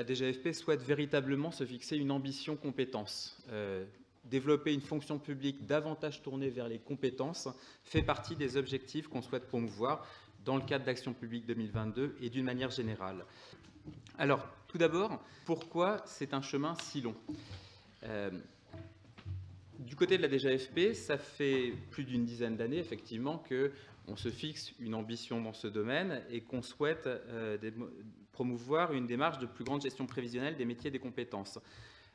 DGFP souhaite véritablement se fixer une ambition compétence. Développer une fonction publique davantage tournée vers les compétences fait partie des objectifs qu'on souhaite promouvoir dans le cadre d'Action publique 2022 et d'une manière générale. Alors, tout d'abord, pourquoi c'est un chemin si long ? Du côté de la DGFP, ça fait plus d'une dizaine d'années, effectivement, qu'on se fixe une ambition dans ce domaine et qu'on souhaite promouvoir une démarche de plus grande gestion prévisionnelle des métiers et des compétences.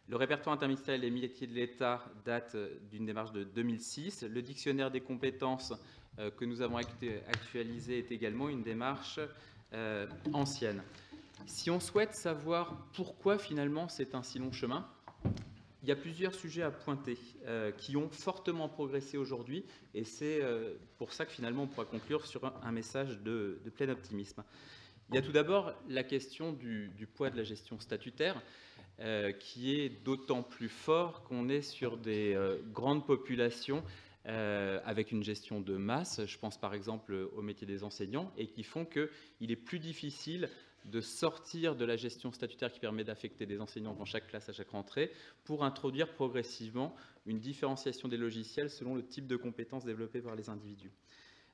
Le répertoire interministériel des métiers de l'État date d'une démarche de 2006. Le dictionnaire des compétences que nous avons actualisé est également une démarche ancienne. Si on souhaite savoir pourquoi finalement c'est un si long chemin, il y a plusieurs sujets à pointer qui ont fortement progressé aujourd'hui et c'est pour ça que finalement on pourra conclure sur un message de plein optimisme. Il y a tout d'abord la question du poids de la gestion statutaire qui est d'autant plus fort qu'on est sur des grandes populations avec une gestion de masse, je pense par exemple au métier des enseignants, et qui font qu'il est plus difficile de sortir de la gestion statutaire qui permet d'affecter des enseignants dans chaque classe à chaque rentrée pour introduire progressivement une différenciation des logiciels selon le type de compétences développées par les individus.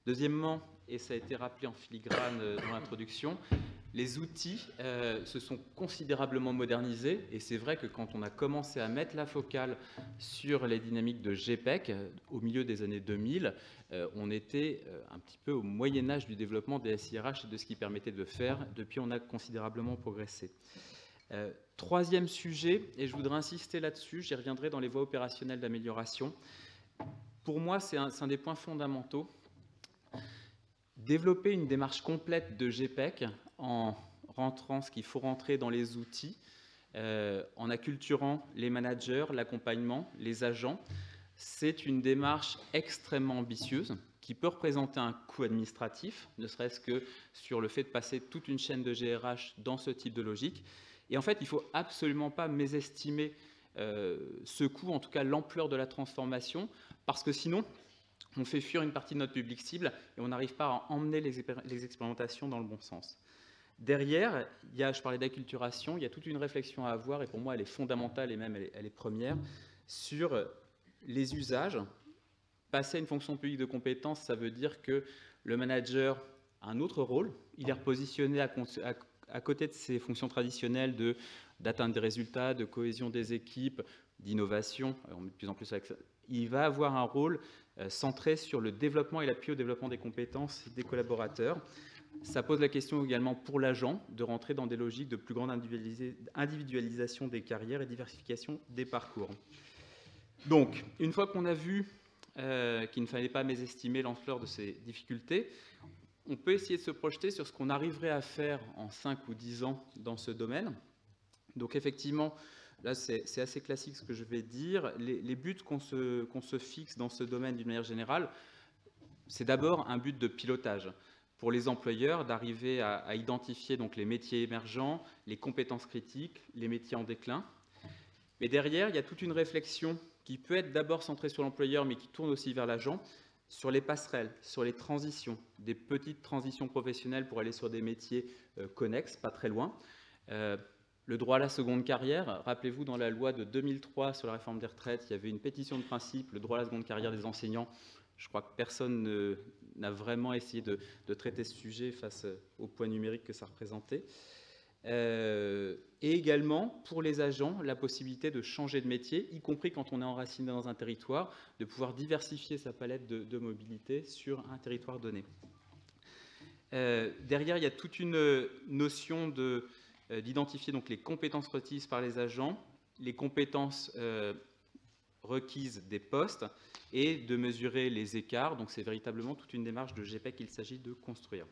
Deuxièmement, et ça a été rappelé en filigrane dans l'introduction, les outils se sont considérablement modernisés et c'est vrai que quand on a commencé à mettre la focale sur les dynamiques de GPEC au milieu des années 2000, on était un petit peu au Moyen-Âge du développement des SIRH et de ce qui permettait de faire. Depuis, on a considérablement progressé. Troisième sujet, et je voudrais insister là-dessus, j'y reviendrai dans les voies opérationnelles d'amélioration. Pour moi, c'est un des points fondamentaux. Développer une démarche complète de GPEC en rentrant ce qu'il faut rentrer dans les outils, en acculturant les managers, l'accompagnement, les agents, c'est une démarche extrêmement ambitieuse qui peut représenter un coût administratif, ne serait-ce que sur le fait de passer toute une chaîne de GRH dans ce type de logique. Et en fait, il ne faut absolument pas mésestimer ce coût, en tout cas l'ampleur de la transformation, parce que sinon, on fait fuir une partie de notre public cible et on n'arrive pas à emmener les expérimentations dans le bon sens. Derrière, je parlais d'acculturation, il y a toute une réflexion à avoir, et pour moi elle est fondamentale et même elle est première, sur les usages. Passer à une fonction publique de compétence, ça veut dire que le manager a un autre rôle, il est repositionné à côté de ses fonctions traditionnelles d'atteindre des résultats, de cohésion des équipes, d'innovation, on met de plus en plus avec ça. Il va avoir un rôle centré sur le développement et l'appui au développement des compétences des collaborateurs. Ça pose la question également pour l'agent de rentrer dans des logiques de plus grande individualisation des carrières et diversification des parcours. Donc, une fois qu'on a vu qu'il ne fallait pas mésestimer l'ampleur de ces difficultés, on peut essayer de se projeter sur ce qu'on arriverait à faire en 5 ou 10 ans dans ce domaine. Donc effectivement, là c'est assez classique ce que je vais dire. Les buts qu'on se fixe dans ce domaine d'une manière générale, c'est d'abord un but de pilotage pour les employeurs, d'arriver à identifier donc les métiers émergents, les compétences critiques, les métiers en déclin. Mais derrière, il y a toute une réflexion qui peut être d'abord centrée sur l'employeur, mais qui tourne aussi vers l'agent, sur les passerelles, sur les transitions, des petites transitions professionnelles pour aller sur des métiers connexes, pas très loin. Le droit à la seconde carrière, rappelez-vous, dans la loi de 2003 sur la réforme des retraites, il y avait une pétition de principe, le droit à la seconde carrière des enseignants. Je crois que personne n'a vraiment essayé de traiter ce sujet face au poids numérique que ça représentait. Et également, pour les agents, la possibilité de changer de métier, y compris quand on est enraciné dans un territoire, de pouvoir diversifier sa palette de mobilité sur un territoire donné. Derrière, il y a toute une notion d'identifier donc les compétences requises par les agents, les compétences requises des postes et de mesurer les écarts. Donc c'est véritablement toute une démarche de GPEC qu'il s'agit de construire.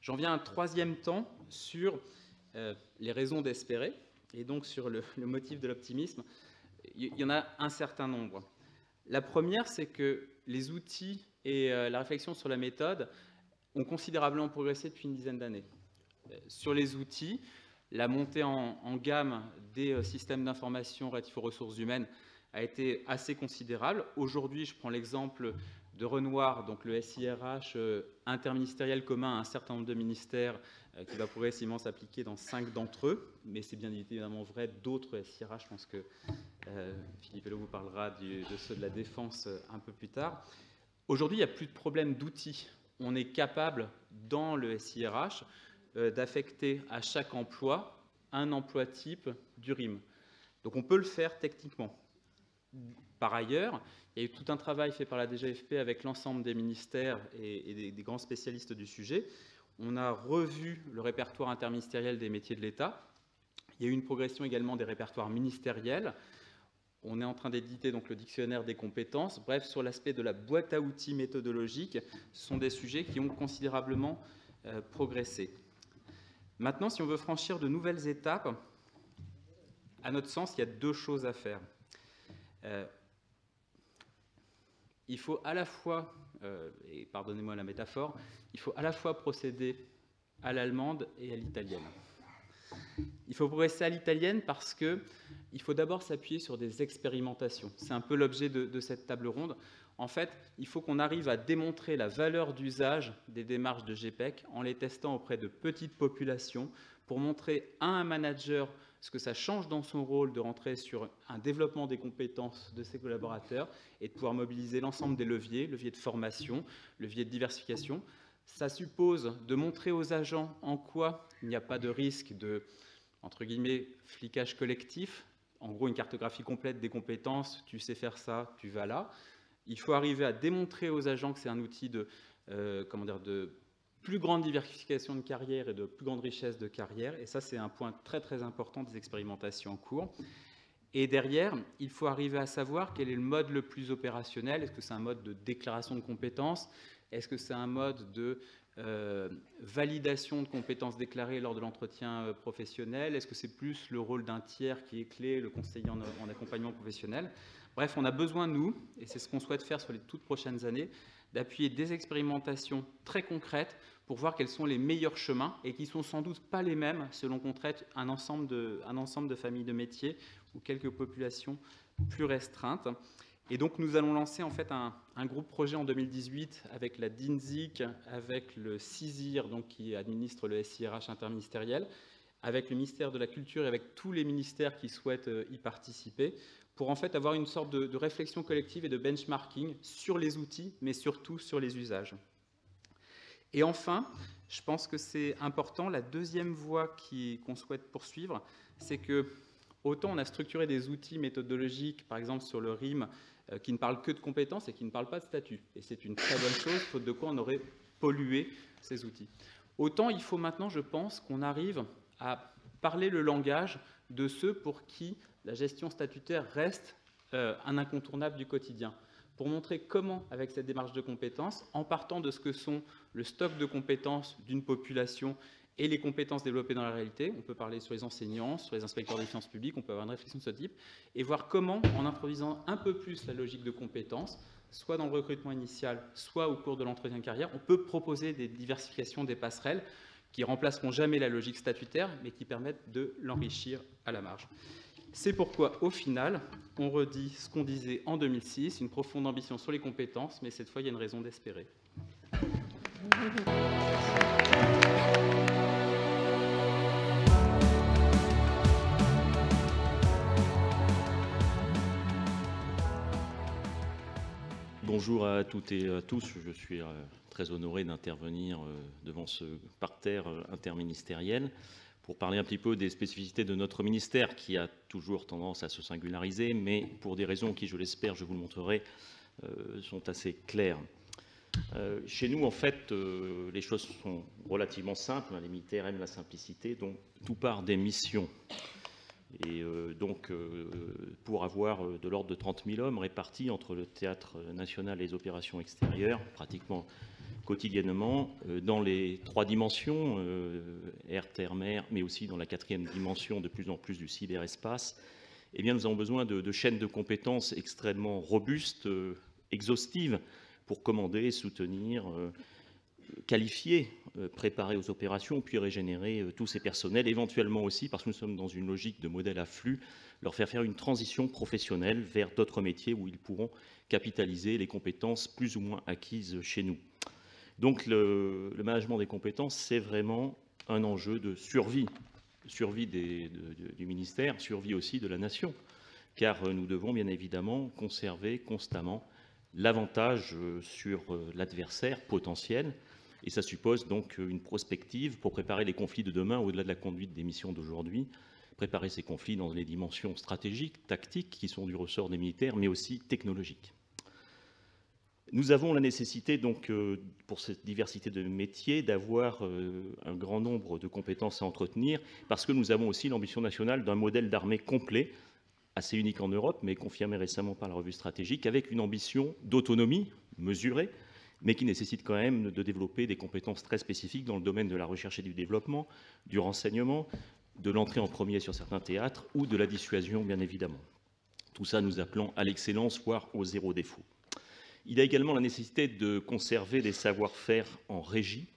J'en viens à un troisième temps sur les raisons d'espérer et donc sur le motif de l'optimisme. Il y en a un certain nombre. La première, c'est que les outils et la réflexion sur la méthode ont considérablement progressé depuis une dizaine d'années. Sur les outils, la montée en gamme des systèmes d'information relatifs aux ressources humaines a été assez considérable. Aujourd'hui, je prends l'exemple de Renoir, donc le SIRH interministériel commun à un certain nombre de ministères, qui va progressivement s'appliquer dans 5 d'entre eux, mais c'est bien évidemment vrai d'autres SIRH. Je pense que Philippe Hello vous parlera de ceux de la Défense un peu plus tard. Aujourd'hui, il n'y a plus de problème d'outils. On est capable, dans le SIRH, d'affecter à chaque emploi un emploi type du RIM. Donc on peut le faire techniquement. Par ailleurs, il y a eu tout un travail fait par la DGFP avec l'ensemble des ministères et des grands spécialistes du sujet. On a revu le répertoire interministériel des métiers de l'État. Il y a eu une progression également des répertoires ministériels. On est en train d'éditer donc le dictionnaire des compétences. Bref, sur l'aspect de la boîte à outils méthodologique, ce sont des sujets qui ont considérablement progressé. Maintenant, si on veut franchir de nouvelles étapes, à notre sens, il y a 2 choses à faire. Il faut à la fois, et pardonnez-moi la métaphore, il faut à la fois procéder à l'allemande et à l'italienne. Il faut progresser à l'italienne parce qu'il faut d'abord s'appuyer sur des expérimentations. C'est un peu l'objet de cette table ronde. En fait, il faut qu'on arrive à démontrer la valeur d'usage des démarches de GPEC en les testant auprès de petites populations pour montrer à un manager ce que ça change dans son rôle de rentrer sur un développement des compétences de ses collaborateurs et de pouvoir mobiliser l'ensemble des leviers de formation, leviers de diversification. Ça suppose de montrer aux agents en quoi il n'y a pas de risque de, entre guillemets, flicage collectif. En gros, une cartographie complète des compétences, tu sais faire ça, tu vas là. Il faut arriver à démontrer aux agents que c'est un outil de plus grande diversification de carrière et de plus grande richesse de carrière. Et ça, c'est un point très très important des expérimentations en cours. Et derrière, il faut arriver à savoir quel est le mode le plus opérationnel. Est-ce que c'est un mode de déclaration de compétences? Est-ce que c'est un mode de validation de compétences déclarées lors de l'entretien professionnel? Est-ce que c'est plus le rôle d'un tiers qui est clé, le conseiller en accompagnement professionnel? Bref, on a besoin, nous, et c'est ce qu'on souhaite faire sur les toutes prochaines années, d'appuyer des expérimentations très concrètes pour voir quels sont les meilleurs chemins et qui ne sont sans doute pas les mêmes selon qu'on traite un ensemble de familles de métiers ou quelques populations plus restreintes. Et donc, nous allons lancer en fait un groupe projet en 2018 avec la DINSIC, avec le CISIR, donc, qui administre le SIRH interministériel, avec le ministère de la Culture et avec tous les ministères qui souhaitent y participer, pour en fait avoir une sorte de réflexion collective et de benchmarking sur les outils, mais surtout sur les usages. Et enfin, je pense que c'est important, la deuxième voie qu'on souhaite poursuivre, c'est que autant on a structuré des outils méthodologiques, par exemple sur le RIM, qui ne parlent que de compétences et qui ne parlent pas de statut. Et c'est une très bonne chose, faute de quoi on aurait pollué ces outils. Autant il faut maintenant, je pense, qu'on arrive à parler le langage de ceux pour qui la gestion statutaire reste un incontournable du quotidien, pour montrer comment, avec cette démarche de compétences, en partant de ce que sont le stock de compétences d'une population et les compétences développées dans la réalité, on peut parler sur les enseignants, sur les inspecteurs des finances publiques, on peut avoir une réflexion de ce type, et voir comment, en introduisant un peu plus la logique de compétences, soit dans le recrutement initial, soit au cours de l'entretien de carrière, on peut proposer des diversifications, des passerelles, qui remplaceront jamais la logique statutaire, mais qui permettent de l'enrichir à la marge. C'est pourquoi, au final, on redit ce qu'on disait en 2006, une profonde ambition sur les compétences, mais cette fois, il y a une raison d'espérer. Bonjour à toutes et à tous. Je suis très honoré d'intervenir devant ce parterre interministériel pour parler un petit peu des spécificités de notre ministère qui a toujours tendance à se singulariser, mais pour des raisons qui, je l'espère, je vous le montrerai, sont assez claires. Chez nous, en fait, les choses sont relativement simples. Les militaires aiment la simplicité, donc tout part des missions. Et donc, pour avoir de l'ordre de 30 000 hommes répartis entre le théâtre national et les opérations extérieures, pratiquement quotidiennement, dans les 3 dimensions, air, terre, mer, mais aussi dans la 4e dimension de plus en plus du cyberespace, eh bien, nous avons besoin de chaînes de compétences extrêmement robustes, exhaustives, pour commander, soutenir, qualifier préparer aux opérations, puis régénérer tous ces personnels, éventuellement aussi, parce que nous sommes dans une logique de modèle à flux, leur faire une transition professionnelle vers d'autres métiers où ils pourront capitaliser les compétences plus ou moins acquises chez nous. Donc le management des compétences, c'est vraiment un enjeu de survie du ministère, survie aussi de la nation, car nous devons bien évidemment conserver constamment l'avantage sur l'adversaire potentiel, et ça suppose donc une prospective pour préparer les conflits de demain au-delà de la conduite des missions d'aujourd'hui, préparer ces conflits dans les dimensions stratégiques, tactiques, qui sont du ressort des militaires, mais aussi technologiques. Nous avons la nécessité, donc, pour cette diversité de métiers, d'avoir un grand nombre de compétences à entretenir, parce que nous avons aussi l'ambition nationale d'un modèle d'armée complet, assez unique en Europe, mais confirmé récemment par la revue stratégique, avec une ambition d'autonomie mesurée, mais qui nécessite quand même de développer des compétences très spécifiques dans le domaine de la recherche et du développement, du renseignement, de l'entrée en premier sur certains théâtres, ou de la dissuasion, bien évidemment. Tout ça nous appelant à l'excellence, voire au zéro défaut. Il y a également la nécessité de conserver des savoir-faire en régie,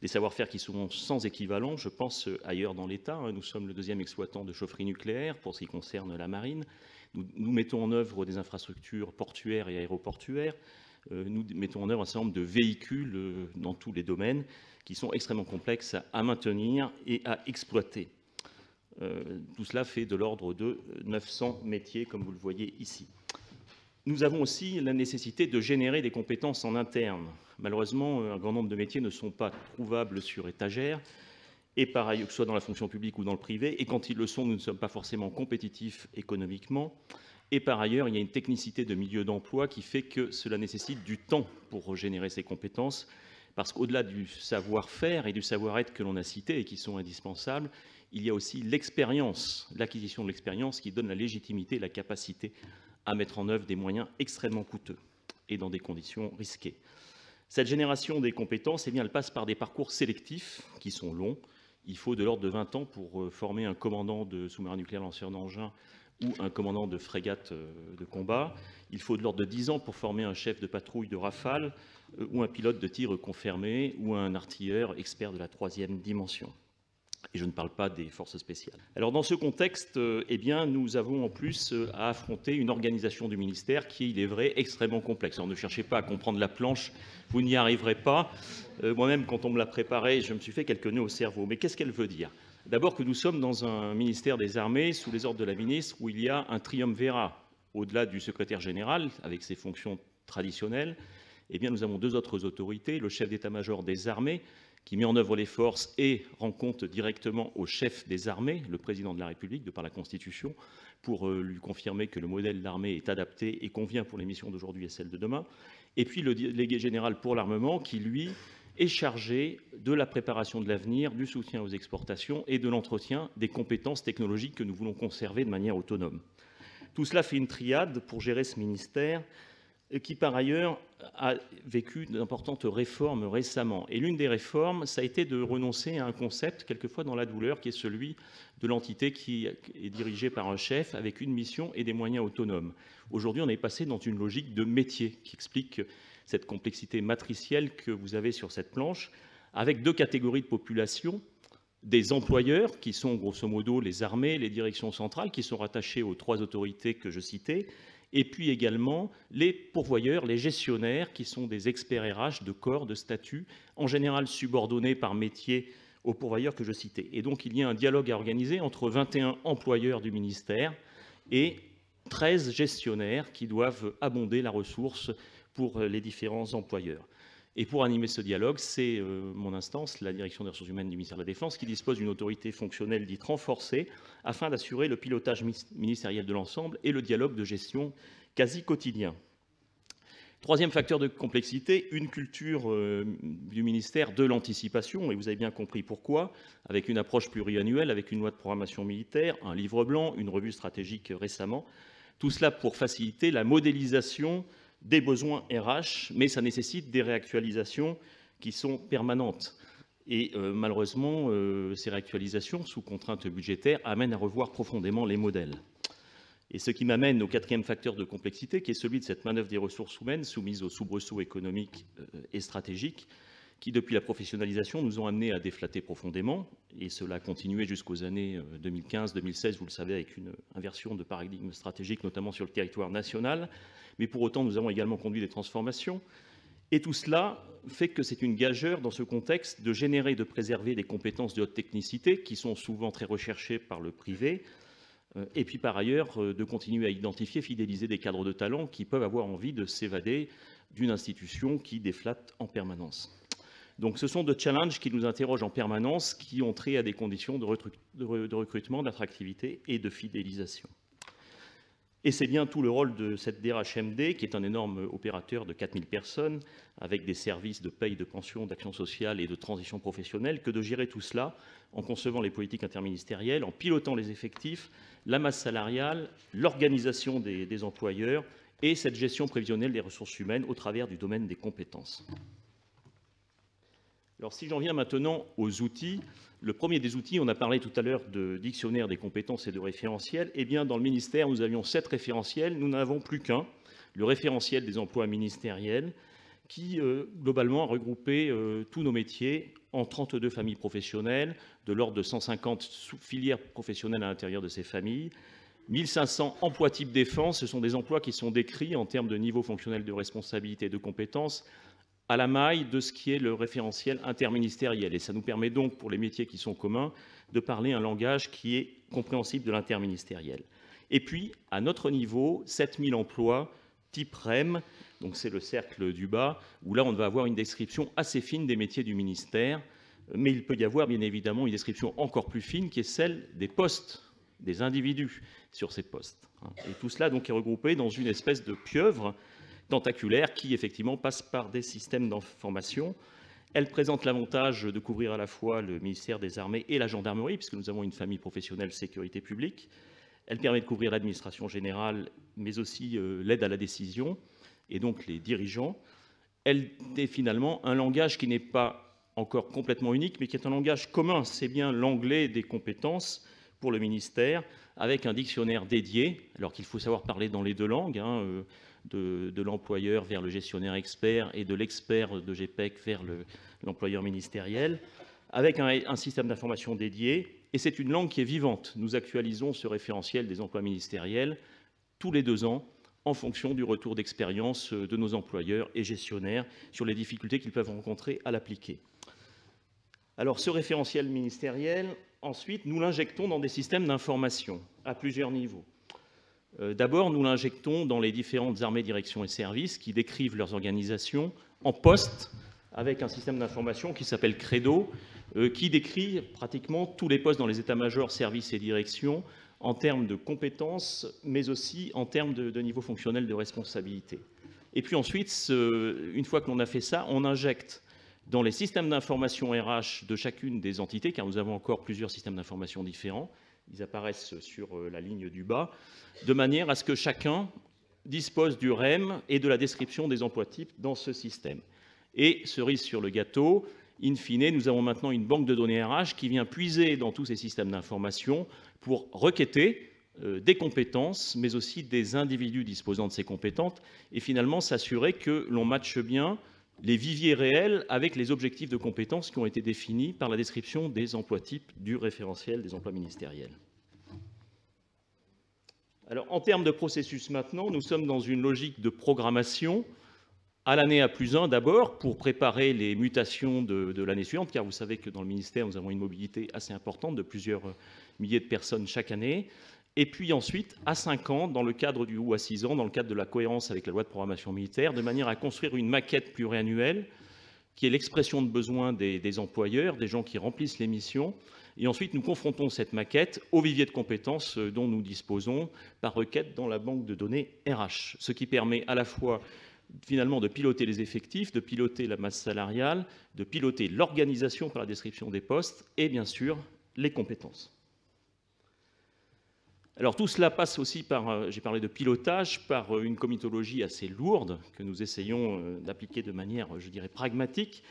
des savoir-faire qui sont sans équivalent. Je pense ailleurs dans l'État. Nous sommes le deuxième exploitant de chaufferie nucléaire pour ce qui concerne la marine. Nous mettons en œuvre des infrastructures portuaires et aéroportuaires. Nous mettons en œuvre un certain nombre de véhicules dans tous les domaines qui sont extrêmement complexes à maintenir et à exploiter. Tout cela fait de l'ordre de 900 métiers, comme vous le voyez ici. Nous avons aussi la nécessité de générer des compétences en interne. Malheureusement, un grand nombre de métiers ne sont pas trouvables sur étagère, et par ailleurs, que ce soit dans la fonction publique ou dans le privé, et quand ils le sont, nous ne sommes pas forcément compétitifs économiquement. Et par ailleurs, il y a une technicité de milieu d'emploi qui fait que cela nécessite du temps pour générer ces compétences, parce qu'au-delà du savoir-faire et du savoir-être que l'on a cités et qui sont indispensables, il y a aussi l'expérience, l'acquisition de l'expérience qui donne la légitimité et la capacité à mettre en œuvre des moyens extrêmement coûteux et dans des conditions risquées. Cette génération des compétences, eh bien, elle passe par des parcours sélectifs qui sont longs. Il faut de l'ordre de 20 ans pour former un commandant de sous-marin nucléaire lanceur d'engins ou un commandant de frégate de combat. Il faut de l'ordre de 10 ans pour former un chef de patrouille de Rafale ou un pilote de tir confirmé ou un artilleur expert de la 3e dimension. Et je ne parle pas des forces spéciales. Alors dans ce contexte, eh bien, nous avons en plus à affronter une organisation du ministère qui est, il est vrai, extrêmement complexe. Alors ne cherchez pas à comprendre la planche, vous n'y arriverez pas. Moi-même, quand on me l'a préparée, je me suis fait quelques nœuds au cerveau. Mais qu'est-ce qu'elle veut dire? D'abord que nous sommes dans un ministère des Armées, sous les ordres de la ministre, où il y a un triumvirat. Au-delà du secrétaire général, avec ses fonctions traditionnelles, eh bien, nous avons deux autres autorités, le chef d'état-major des armées, qui met en œuvre les forces et rend compte directement au chef des armées, le président de la République, de par la Constitution, pour lui confirmer que le modèle d'armée est adapté et convient pour les missions d'aujourd'hui et celles de demain. Et puis le délégué général pour l'armement, qui, lui, est chargé de la préparation de l'avenir, du soutien aux exportations et de l'entretien des compétences technologiques que nous voulons conserver de manière autonome. Tout cela fait une triade pour gérer ce ministère qui, par ailleurs, a vécu d'importantes réformes récemment. Et l'une des réformes, ça a été de renoncer à un concept, quelquefois dans la douleur, qui est celui de l'entité qui est dirigée par un chef avec une mission et des moyens autonomes. Aujourd'hui, on est passé dans une logique de métier qui explique cette complexité matricielle que vous avez sur cette planche, avec deux catégories de population, des employeurs, qui sont grosso modo les armées, les directions centrales, qui sont rattachées aux trois autorités que je citais, et puis également les pourvoyeurs, les gestionnaires, qui sont des experts RH de corps, de statut, en général subordonnés par métier aux pourvoyeurs que je citais. Et donc il y a un dialogue à organiser entre 21 employeurs du ministère et 13 gestionnaires qui doivent abonder la ressource pour les différents employeurs. Et pour animer ce dialogue, c'est mon instance, la Direction des ressources humaines du ministère de la Défense, qui dispose d'une autorité fonctionnelle dite renforcée, afin d'assurer le pilotage ministériel de l'ensemble et le dialogue de gestion quasi quotidien. Troisième facteur de complexité, une culture du ministère de l'anticipation, et vous avez bien compris pourquoi, avec une approche pluriannuelle, avec une loi de programmation militaire, un livre blanc, une revue stratégique récemment, tout cela pour faciliter la modélisation des besoins RH, mais ça nécessite des réactualisations qui sont permanentes. Et malheureusement, ces réactualisations, sous contrainte budgétaire, amènent à revoir profondément les modèles. Et ce qui m'amène au quatrième facteur de complexité, qui est celui de cette manœuvre des ressources humaines soumise aux soubresauts économiques et stratégiques, qui, depuis la professionnalisation, nous ont amenés à déflater profondément, et cela a continué jusqu'aux années 2015-2016, vous le savez, avec une inversion de paradigme stratégique, notamment sur le territoire national. Mais pour autant, nous avons également conduit des transformations. Et tout cela fait que c'est une gageure, dans ce contexte, de générer et de préserver des compétences de haute technicité, qui sont souvent très recherchées par le privé, et puis par ailleurs, de continuer à identifier, fidéliser des cadres de talent qui peuvent avoir envie de s'évader d'une institution qui déflate en permanence. Donc ce sont de challenges qui nous interrogent en permanence, qui ont trait à des conditions de recrutement, d'attractivité et de fidélisation. Et c'est bien tout le rôle de cette DRHMD, qui est un énorme opérateur de 4000 personnes, avec des services de paye, de pension, d'action sociale et de transition professionnelle, que de gérer tout cela en concevant les politiques interministérielles, en pilotant les effectifs, la masse salariale, l'organisation des employeurs et cette gestion prévisionnelle des ressources humaines au travers du domaine des compétences. Alors si j'en viens maintenant aux outils, le premier des outils, on a parlé tout à l'heure de dictionnaire des compétences et de référentiels, eh bien dans le ministère nous avions 7 référentiels, nous n'avons plus qu'un, le référentiel des emplois ministériels, qui globalement a regroupé tous nos métiers en 32 familles professionnelles, de l'ordre de 150 filières professionnelles à l'intérieur de ces familles, 1500 emplois type défense, ce sont des emplois qui sont décrits en termes de niveau fonctionnel de responsabilité et de compétences, à la maille de ce qui est le référentiel interministériel. Et ça nous permet donc, pour les métiers qui sont communs, de parler un langage qui est compréhensible de l'interministériel. Et puis, à notre niveau, 7000 emplois type REM, donc c'est le cercle du bas, où là on va avoir une description assez fine des métiers du ministère, mais il peut y avoir bien évidemment une description encore plus fine qui est celle des postes, des individus sur ces postes. Et tout cela donc est regroupé dans une espèce de pieuvre tentaculaire qui effectivement passe par des systèmes d'information. Elle présente l'avantage de couvrir à la fois le ministère des Armées et la gendarmerie, puisque nous avons une famille professionnelle sécurité publique. Elle permet de couvrir l'administration générale, mais aussi l'aide à la décision, et donc les dirigeants. Elle est finalement un langage qui n'est pas encore complètement unique, mais qui est un langage commun. C'est bien l'anglais des compétences pour le ministère, avec un dictionnaire dédié, alors qu'il faut savoir parler dans les deux langues, de l'employeur vers le gestionnaire expert et de l'expert de GPEC vers l'employeur ministériel, avec un système d'information dédié. Et c'est une langue qui est vivante. Nous actualisons ce référentiel des emplois ministériels tous les 2 ans en fonction du retour d'expérience de nos employeurs et gestionnaires sur les difficultés qu'ils peuvent rencontrer à l'appliquer. Alors ce référentiel ministériel, ensuite, nous l'injectons dans des systèmes d'information à plusieurs niveaux. D'abord, nous l'injectons dans les différentes armées, directions et services qui décrivent leurs organisations en poste avec un système d'information qui s'appelle Credo, qui décrit pratiquement tous les postes dans les états-majors, services et directions en termes de compétences, mais aussi en termes de niveau fonctionnel de responsabilité. Et puis ensuite, une fois que l'on a fait ça, on injecte dans les systèmes d'information RH de chacune des entités, car nous avons encore plusieurs systèmes d'information différents, ils apparaissent sur la ligne du bas, de manière à ce que chacun dispose du REM et de la description des emplois types dans ce système. Et cerise sur le gâteau, in fine, nous avons maintenant une banque de données RH qui vient puiser dans tous ces systèmes d'information pour requêter des compétences, mais aussi des individus disposant de ces compétences, et finalement s'assurer que l'on matche bien les viviers réels avec les objectifs de compétences qui ont été définis par la description des emplois types du référentiel des emplois ministériels. Alors, en termes de processus maintenant, nous sommes dans une logique de programmation à l'année A+1 d'abord, pour préparer les mutations de l'année suivante, car vous savez que dans le ministère, nous avons une mobilité assez importante de plusieurs milliers de personnes chaque année. Et puis ensuite, à 5 ans, dans le cadre ou à 6 ans, dans le cadre de la cohérence avec la loi de programmation militaire, de manière à construire une maquette pluriannuelle qui est l'expression de besoins des employeurs, des gens qui remplissent les missions. Et ensuite, nous confrontons cette maquette au vivier de compétences dont nous disposons par requête dans la banque de données RH, ce qui permet à la fois finalement de piloter les effectifs, de piloter la masse salariale, de piloter l'organisation par la description des postes et bien sûr les compétences. Alors tout cela passe aussi par, j'ai parlé de pilotage, par une comitologie assez lourde que nous essayons d'appliquer de manière, je dirais, pragmatique,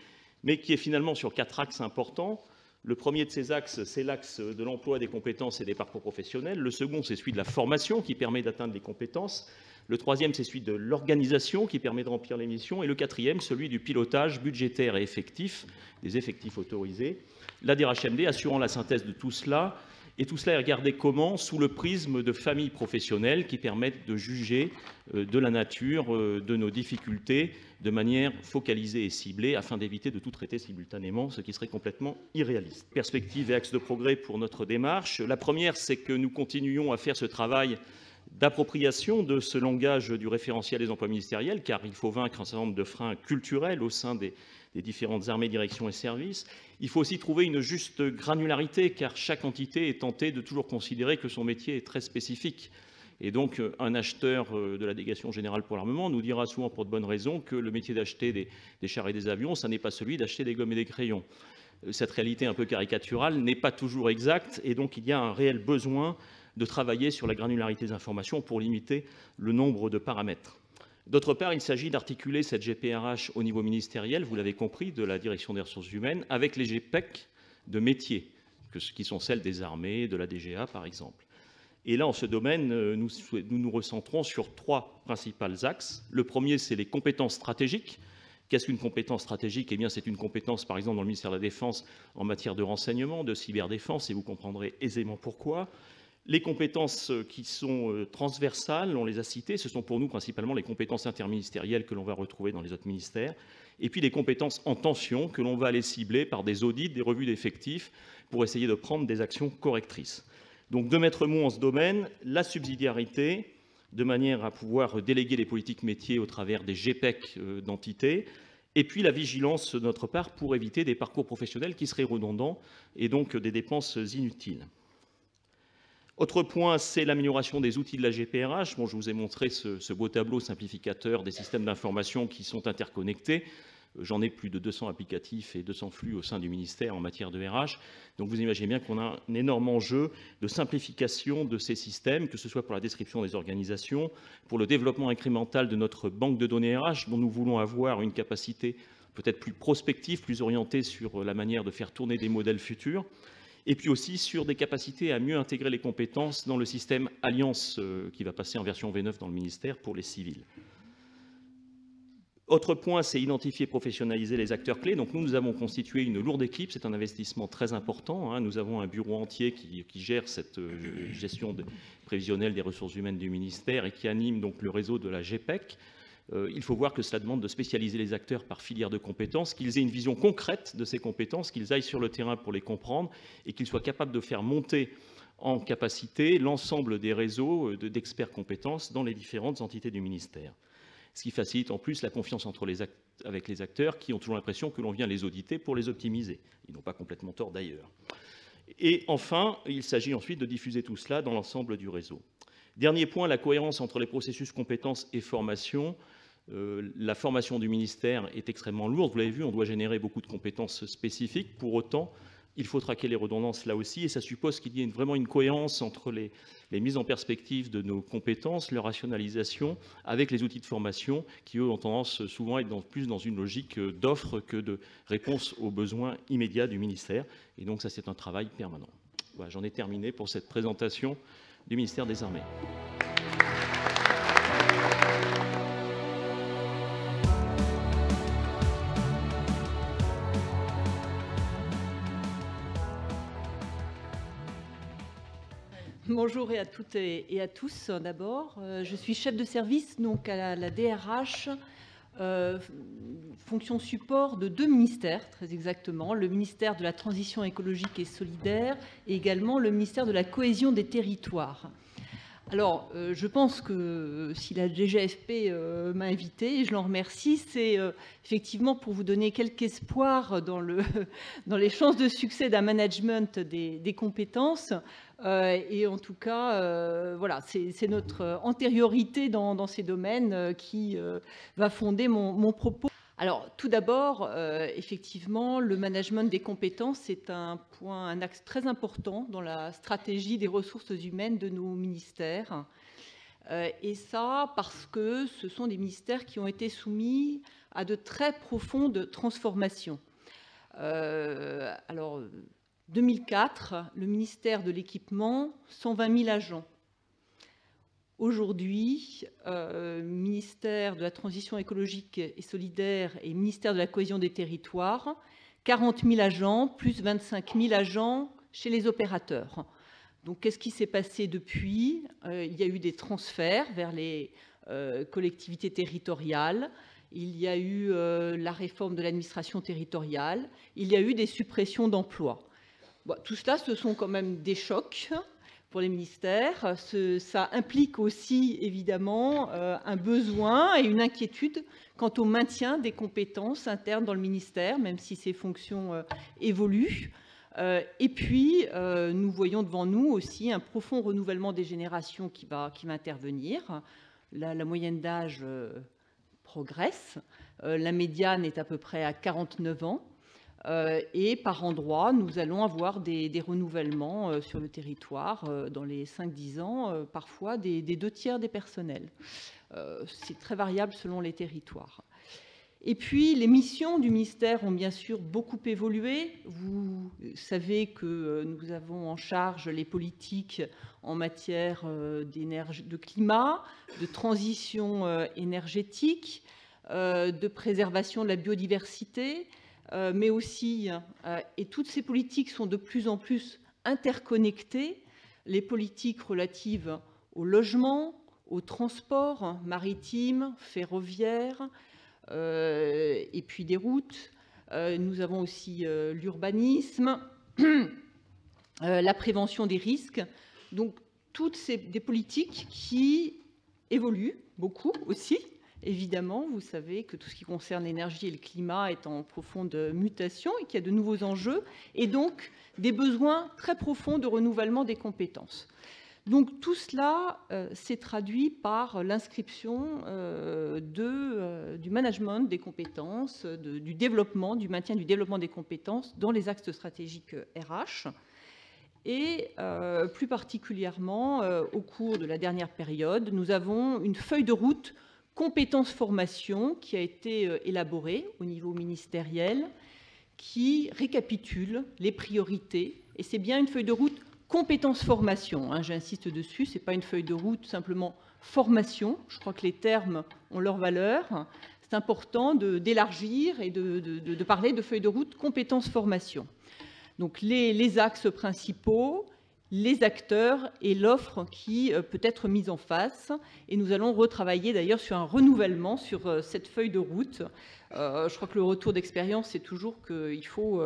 mais qui est finalement sur 4 axes importants. Le premier de ces axes, c'est l'axe de l'emploi, des compétences et des parcours professionnels. Le second, c'est celui de la formation qui permet d'atteindre les compétences. Le troisième, c'est celui de l'organisation qui permet de remplir les missions. Et le quatrième, celui du pilotage budgétaire et effectif, des effectifs autorisés. La DRHMD assurant la synthèse de tout cela. Et tout cela est regardé comment? Sous le prisme de familles professionnelles qui permettent de juger de la nature de nos difficultés de manière focalisée et ciblée afin d'éviter de tout traiter simultanément, ce qui serait complètement irréaliste. Perspectives et axes de progrès pour notre démarche. La première, c'est que nous continuons à faire ce travail d'appropriation de ce langage du référentiel des emplois ministériels, car il faut vaincre un certain nombre de freins culturels au sein des différentes armées, directions et services. Il faut aussi trouver une juste granularité, car chaque entité est tentée de toujours considérer que son métier est très spécifique. Et donc, un acheteur de la délégation générale pour l'armement nous dira souvent, pour de bonnes raisons, que le métier d'acheter des chars et des avions, ça n'est pas celui d'acheter des gommes et des crayons. Cette réalité un peu caricaturale n'est pas toujours exacte, et donc il y a un réel besoin de travailler sur la granularité des informations pour limiter le nombre de paramètres. D'autre part, il s'agit d'articuler cette GPRH au niveau ministériel, vous l'avez compris, de la direction des ressources humaines, avec les GPEC de métiers, qui sont celles des armées, de la DGA par exemple. Et là, en ce domaine, nous nous recentrons sur trois principaux axes. Le premier, c'est les compétences stratégiques. Qu'est-ce qu'une compétence stratégique? Eh bien, c'est une compétence, par exemple, dans le ministère de la Défense, en matière de renseignement, de cyberdéfense, et vous comprendrez aisément pourquoi. Les compétences qui sont transversales, on les a citées, ce sont pour nous principalement les compétences interministérielles que l'on va retrouver dans les autres ministères, et puis les compétences en tension que l'on va aller cibler par des audits, des revues d'effectifs, pour essayer de prendre des actions correctrices. Donc, deux maîtres mots en ce domaine, la subsidiarité, de manière à pouvoir déléguer les politiques métiers au travers des GPEC d'entités, et puis la vigilance de notre part pour éviter des parcours professionnels qui seraient redondants et donc des dépenses inutiles. Autre point, c'est l'amélioration des outils de la GPRH. Bon, je vous ai montré ce beau tableau simplificateur des systèmes d'information qui sont interconnectés. J'en ai plus de 200 applicatifs et 200 flux au sein du ministère en matière de RH. Donc vous imaginez bien qu'on a un énorme enjeu de simplification de ces systèmes, que ce soit pour la description des organisations, pour le développement incrémental de notre banque de données RH, dont nous voulons avoir une capacité peut-être plus prospective, plus orientée sur la manière de faire tourner des modèles futurs, et puis aussi sur des capacités à mieux intégrer les compétences dans le système Alliance qui va passer en version V9 dans le ministère pour les civils. Autre point, c'est identifier et professionnaliser les acteurs clés. Donc nous avons constitué une lourde équipe, c'est un investissement très important. Hein. Nous avons un bureau entier qui gère cette gestion prévisionnelle des ressources humaines du ministère et qui anime donc le réseau de la GPEC. Il faut voir que cela demande de spécialiser les acteurs par filière de compétences, qu'ils aient une vision concrète de ces compétences, qu'ils aillent sur le terrain pour les comprendre et qu'ils soient capables de faire monter en capacité l'ensemble des réseaux d'experts compétences dans les différentes entités du ministère. Ce qui facilite en plus la confiance avec les acteurs qui ont toujours l'impression que l'on vient les auditer pour les optimiser. Ils n'ont pas complètement tort d'ailleurs. Et enfin, il s'agit ensuite de diffuser tout cela dans l'ensemble du réseau. Dernier point, la cohérence entre les processus compétences et formation. La formation du ministère est extrêmement lourde. Vous l'avez vu, on doit générer beaucoup de compétences spécifiques. Pour autant, il faut traquer les redondances là aussi, et ça suppose qu'il y ait vraiment une cohérence entre les mises en perspective de nos compétences, leur rationalisation, avec les outils de formation qui, eux, ont tendance souvent à être plus dans une logique d'offre que de réponse aux besoins immédiats du ministère. Et donc ça, c'est un travail permanent. Voilà, j'en ai terminé pour cette présentation du ministère des Armées. Bonjour à toutes et à tous. D'abord, je suis chef de service donc à la DRH, fonction support de deux ministères, très exactement, le ministère de la Transition écologique et solidaire et également le ministère de la Cohésion des territoires. Alors, je pense que si la DGFP m'a invité, et je l'en remercie, c'est effectivement pour vous donner quelques espoirs dans les chances de succès d'un management des compétences. Et en tout cas, voilà, c'est notre antériorité dans ces domaines qui va fonder mon propos. Alors, tout d'abord, effectivement, le management des compétences, c'est un axe très important dans la stratégie des ressources humaines de nos ministères. Et ça, parce que ce sont des ministères qui ont été soumis à de très profondes transformations. Alors, 2004, le ministère de l'Équipement, 120 000 agents. Aujourd'hui, ministère de la Transition écologique et solidaire et ministère de la Cohésion des territoires, 40 000 agents, plus 25 000 agents chez les opérateurs. Donc, qu'est-ce qui s'est passé depuis? Il y a eu des transferts vers les collectivités territoriales, il y a eu la réforme de l'administration territoriale, il y a eu des suppressions d'emplois. Bon, tout cela, ce sont quand même des chocs pour les ministères. Ça implique aussi, évidemment, un besoin et une inquiétude quant au maintien des compétences internes dans le ministère, même si ces fonctions évoluent. Et puis, nous voyons devant nous aussi un profond renouvellement des générations qui va intervenir. La moyenne d'âge progresse. La médiane est à peu près à 49 ans. Et par endroits, nous allons avoir des renouvellements sur le territoire dans les 5-10 ans, parfois des 2/3 des personnels. C'est très variable selon les territoires. Et puis, les missions du ministère ont bien sûr beaucoup évolué. Vous savez que nous avons en charge les politiques en matière de climat, de transition énergétique, de préservation de la biodiversité, mais aussi, et toutes ces politiques sont de plus en plus interconnectées, les politiques relatives au logement, au transport maritime, ferroviaire, et puis des routes. Nous avons aussi l'urbanisme, la prévention des risques. Donc, toutes des politiques qui évoluent beaucoup aussi. Évidemment, vous savez que tout ce qui concerne l'énergie et le climat est en profonde mutation et qu'il y a de nouveaux enjeux et donc des besoins très profonds de renouvellement des compétences. Donc tout cela s'est traduit par l'inscription du management des compétences, du développement, du maintien du développement des compétences dans les axes stratégiques RH. Et plus particulièrement, au cours de la dernière période, nous avons une feuille de route compétences formation qui a été élaborée au niveau ministériel, qui récapitule les priorités. Et c'est bien une feuille de route compétences formation, hein, j'insiste dessus, ce n'est pas une feuille de route simplement formation. Je crois que les termes ont leur valeur. C'est important d'élargir et de parler de feuille de route compétences formation. Donc les axes principaux, les acteurs et l'offre qui peut être mise en face. Et nous allons retravailler d'ailleurs sur un renouvellement sur cette feuille de route. Je crois que le retour d'expérience, c'est toujours qu'il faut,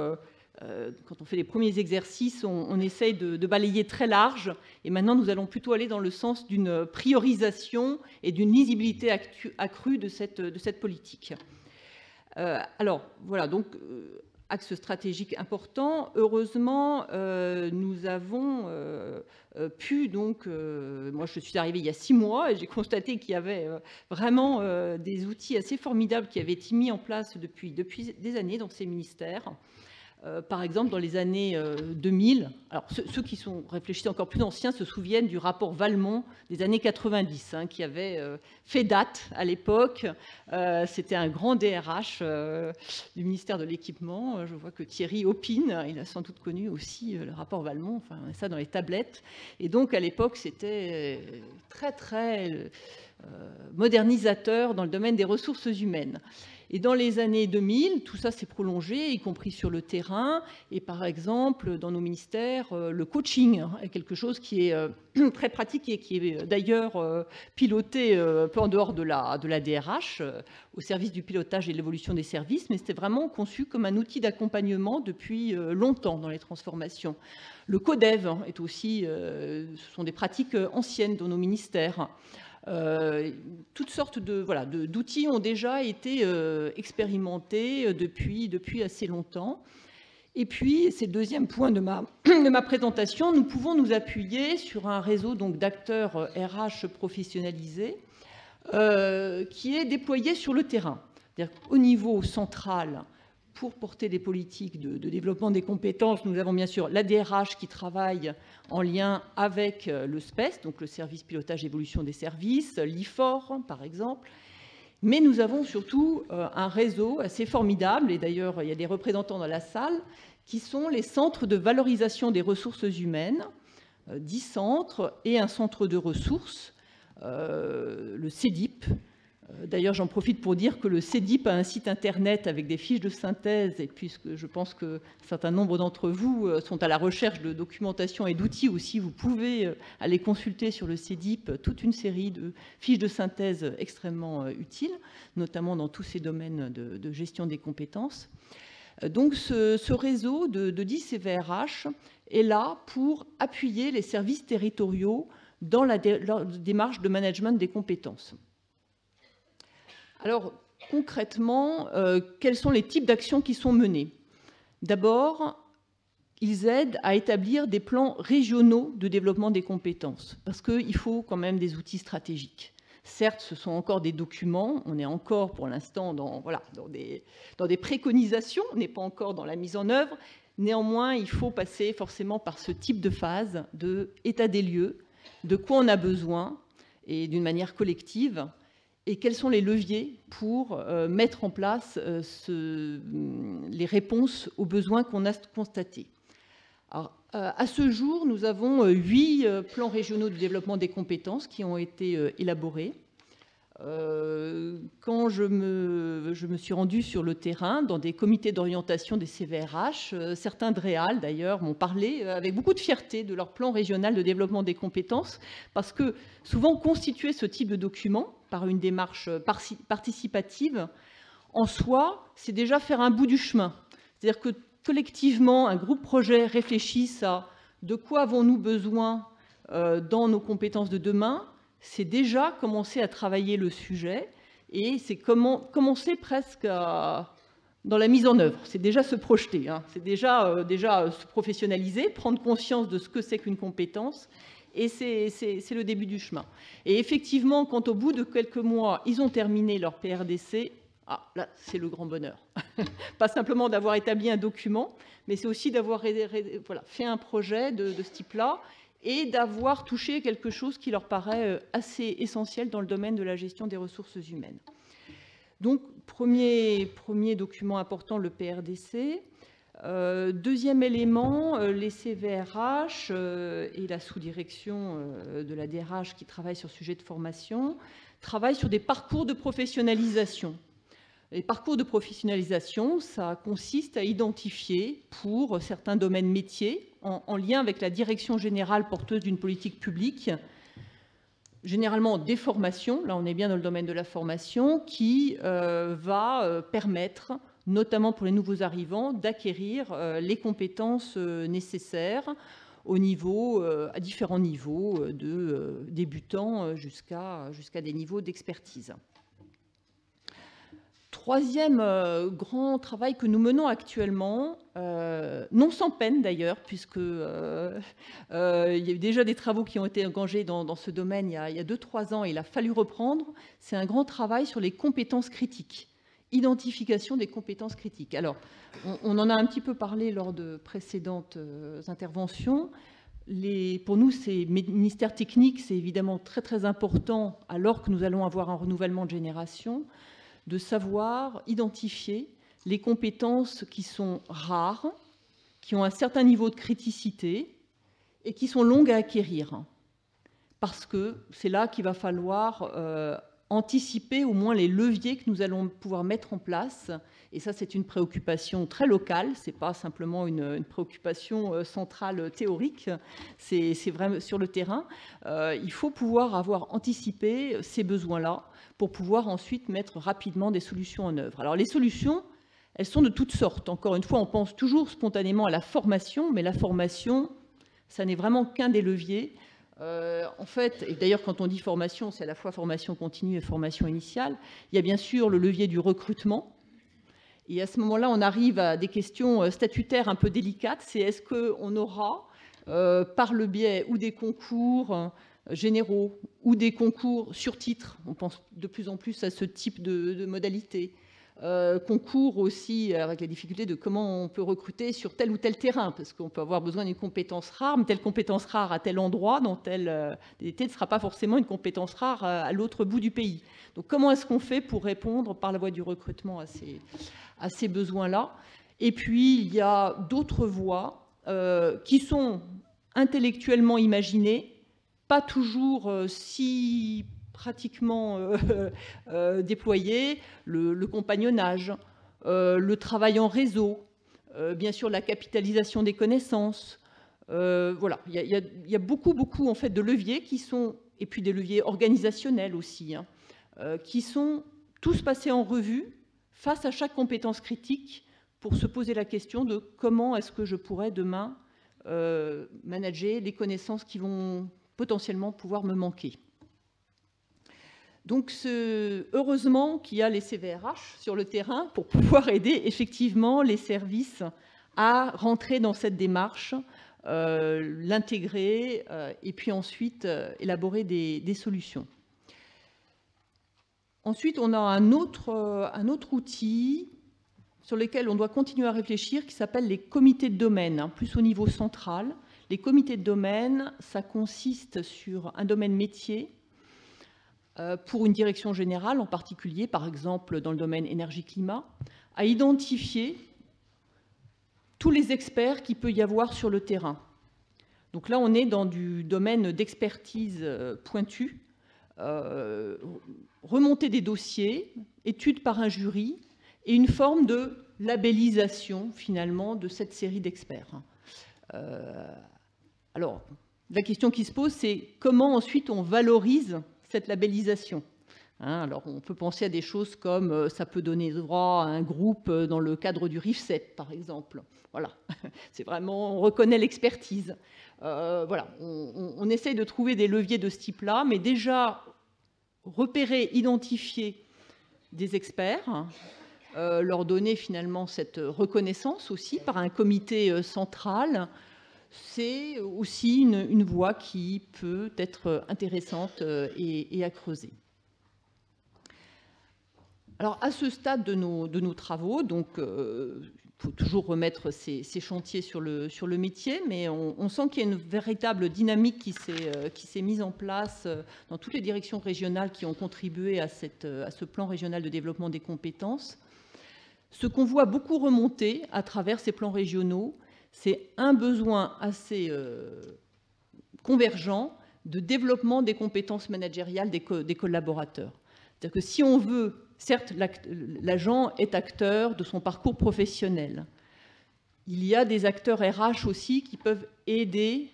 quand on fait les premiers exercices, on essaye de balayer très large. Et maintenant, nous allons plutôt aller dans le sens d'une priorisation et d'une lisibilité accrue de cette politique. Alors, voilà, donc... axe stratégique important. Heureusement, nous avons pu, donc, moi je suis arrivée il y a 6 mois et j'ai constaté qu'il y avait vraiment des outils assez formidables qui avaient été mis en place depuis des années dans ces ministères. Par exemple, dans les années 2000, alors ceux qui sont réfléchis encore plus anciens se souviennent du rapport Valmont des années 90, hein, qui avait fait date à l'époque. C'était un grand DRH du ministère de l'Équipement. Je vois que Thierry opine, il a sans doute connu aussi le rapport Valmont, enfin, on a ça dans les tablettes. Et donc, à l'époque, c'était très, très modernisateur dans le domaine des ressources humaines. Et dans les années 2000, tout ça s'est prolongé, y compris sur le terrain. Et par exemple, dans nos ministères, le coaching est quelque chose qui est très pratique et qui est d'ailleurs piloté un peu en dehors de la DRH, au service du pilotage et de l'évolution des services, mais c'était vraiment conçu comme un outil d'accompagnement depuis longtemps dans les transformations. Le CODEV est aussi, ce sont des pratiques anciennes dans nos ministères. Toutes sortes d'outils ont déjà été expérimentés depuis assez longtemps. Et puis, c'est le deuxième point de ma présentation, nous pouvons nous appuyer sur un réseau d'acteurs RH professionnalisés qui est déployé sur le terrain. C'est-à-dire qu'au niveau central, pour porter des politiques de développement des compétences, nous avons bien sûr la DRH qui travaille en lien avec le SPES, donc le service pilotage évolution des services, l'IFOR par exemple, mais nous avons surtout un réseau assez formidable, et d'ailleurs il y a des représentants dans la salle, qui sont les centres de valorisation des ressources humaines, 10 centres et un centre de ressources, le CEDIP. D'ailleurs, j'en profite pour dire que le CEDIP a un site internet avec des fiches de synthèse, et puisque je pense que un certain nombre d'entre vous sont à la recherche de documentation et d'outils aussi, vous pouvez aller consulter sur le CEDIP toute une série de fiches de synthèse extrêmement utiles, notamment dans tous ces domaines de gestion des compétences. Donc ce réseau de 10 CVRH est là pour appuyer les services territoriaux dans la démarche de management des compétences. Alors, concrètement, quels sont les types d'actions qui sont menées? D'abord, ils aident à établir des plans régionaux de développement des compétences, parce qu'il faut quand même des outils stratégiques. Certes, ce sont encore des documents, on est encore pour l'instant dans des préconisations, on n'est pas encore dans la mise en œuvre. Néanmoins, il faut passer forcément par ce type de phase d'état des lieux, de quoi on a besoin, et d'une manière collective, et quels sont les leviers pour mettre en place les réponses aux besoins qu'on a constatés. Alors, à ce jour, nous avons 8 plans régionaux de développement des compétences qui ont été élaborés. Quand je me suis rendue sur le terrain, dans des comités d'orientation des CVRH, certains DREAL d'ailleurs m'ont parlé avec beaucoup de fierté de leur plan régional de développement des compétences, parce que souvent constituer ce type de document par une démarche participative, en soi, c'est déjà faire un bout du chemin. C'est-à-dire que collectivement, un groupe projet réfléchisse à de quoi avons-nous besoin dans nos compétences de demain, c'est déjà commencer à travailler le sujet et c'est commencer presque dans la mise en œuvre. C'est déjà se projeter, hein. C'est déjà se professionnaliser, prendre conscience de ce que c'est qu'une compétence et c'est le début du chemin. Et effectivement, quand au bout de quelques mois, ils ont terminé leur PRDC, là, c'est le grand bonheur. Pas simplement d'avoir établi un document, mais c'est aussi d'avoir fait un projet de ce type-là et d'avoir touché quelque chose qui leur paraît assez essentiel dans le domaine de la gestion des ressources humaines. Donc, premier document important, le PRDC. Deuxième élément, les CVRH et la sous-direction de la DRH qui travaille sur le sujet de formation, travaillent sur des parcours de professionnalisation. Les parcours de professionnalisation, ça consiste à identifier pour certains domaines métiers, en lien avec la direction générale porteuse d'une politique publique, généralement des formations, là on est bien dans le domaine de la formation, qui va permettre, notamment pour les nouveaux arrivants, d'acquérir les compétences nécessaires à différents niveaux, de débutants jusqu'à des niveaux d'expertise. Troisième grand travail que nous menons actuellement, non sans peine d'ailleurs, puisque il y a eu déjà des travaux qui ont été engagés dans ce domaine il y a 2-3 ans et il a fallu reprendre, c'est un grand travail sur les compétences critiques, identification des compétences critiques. Alors, on en a un petit peu parlé lors de précédentes interventions. Pour nous, ces ministères techniques, c'est évidemment très très important alors que nous allons avoir un renouvellement de génération, de savoir identifier les compétences qui sont rares, qui ont un certain niveau de criticité et qui sont longues à acquérir. Parce que c'est là qu'il va falloir anticiper au moins les leviers que nous allons pouvoir mettre en place. Et ça, c'est une préoccupation très locale, ce n'est pas simplement une préoccupation centrale théorique, c'est vraiment sur le terrain. Il faut pouvoir avoir anticipé ces besoins-là pour pouvoir ensuite mettre rapidement des solutions en œuvre. Alors les solutions, elles sont de toutes sortes. Encore une fois, on pense toujours spontanément à la formation, mais la formation, ça n'est vraiment qu'un des leviers. En fait, et d'ailleurs quand on dit formation, c'est à la fois formation continue et formation initiale. Il y a bien sûr le levier du recrutement. Et à ce moment-là, on arrive à des questions statutaires un peu délicates. C'est est-ce qu'on aura, par le biais ou des concours généraux ou des concours sur titre, on pense de plus en plus à ce type de modalité, concours aussi avec la difficulté de comment on peut recruter sur tel ou tel terrain, parce qu'on peut avoir besoin d'une compétence rare, mais telle compétence rare à tel endroit, dans tel ne sera pas forcément une compétence rare à l'autre bout du pays. Donc comment est-ce qu'on fait pour répondre par la voie du recrutement à ces besoins-là? Et puis, il y a d'autres voies qui sont intellectuellement imaginées, pas toujours si pratiquement déployées, le compagnonnage, le travail en réseau, bien sûr la capitalisation des connaissances. Voilà, il y a beaucoup en fait de leviers qui sont, et puis des leviers organisationnels aussi, hein, qui sont tous passés en revue face à chaque compétence critique pour se poser la question de comment est-ce que je pourrais demain manager les connaissances qui vont potentiellement pouvoir me manquer. Donc, heureusement qu'il y a les CVRH sur le terrain pour pouvoir aider effectivement les services à rentrer dans cette démarche, l'intégrer et puis ensuite élaborer des solutions. Ensuite, on a un autre outil sur lequel on doit continuer à réfléchir qui s'appelle les comités de domaine, hein, plus au niveau central. Les comités de domaine, ça consiste sur un domaine métier pour une direction générale, en particulier, par exemple, dans le domaine énergie-climat, à identifier tous les experts qu'il peut y avoir sur le terrain. Donc là, on est dans du domaine d'expertise pointue, remontée des dossiers, étude par un jury, et une forme de labellisation, finalement, de cette série d'experts. Alors, la question qui se pose, c'est comment ensuite on valorise cette labellisation. Hein, alors, on peut penser à des choses comme ça peut donner droit à un groupe dans le cadre du RIFSET, par exemple. Voilà, c'est vraiment, on reconnaît l'expertise. Voilà, on essaye de trouver des leviers de ce type-là, mais déjà repérer, identifier des experts, leur donner finalement cette reconnaissance aussi par un comité central, c'est aussi une voie qui peut être intéressante et à creuser. Alors, à ce stade de nos travaux, donc, il faut toujours remettre ces chantiers sur le métier, mais on sent qu'il y a une véritable dynamique qui s'est mise en place dans toutes les directions régionales qui ont contribué à ce plan régional de développement des compétences. Ce qu'on voit beaucoup remonter à travers ces plans régionaux, c'est un besoin assez convergent de développement des compétences managériales des collaborateurs. C'est-à-dire que si on veut, certes, l'agent est acteur de son parcours professionnel. Il y a des acteurs RH aussi qui peuvent aider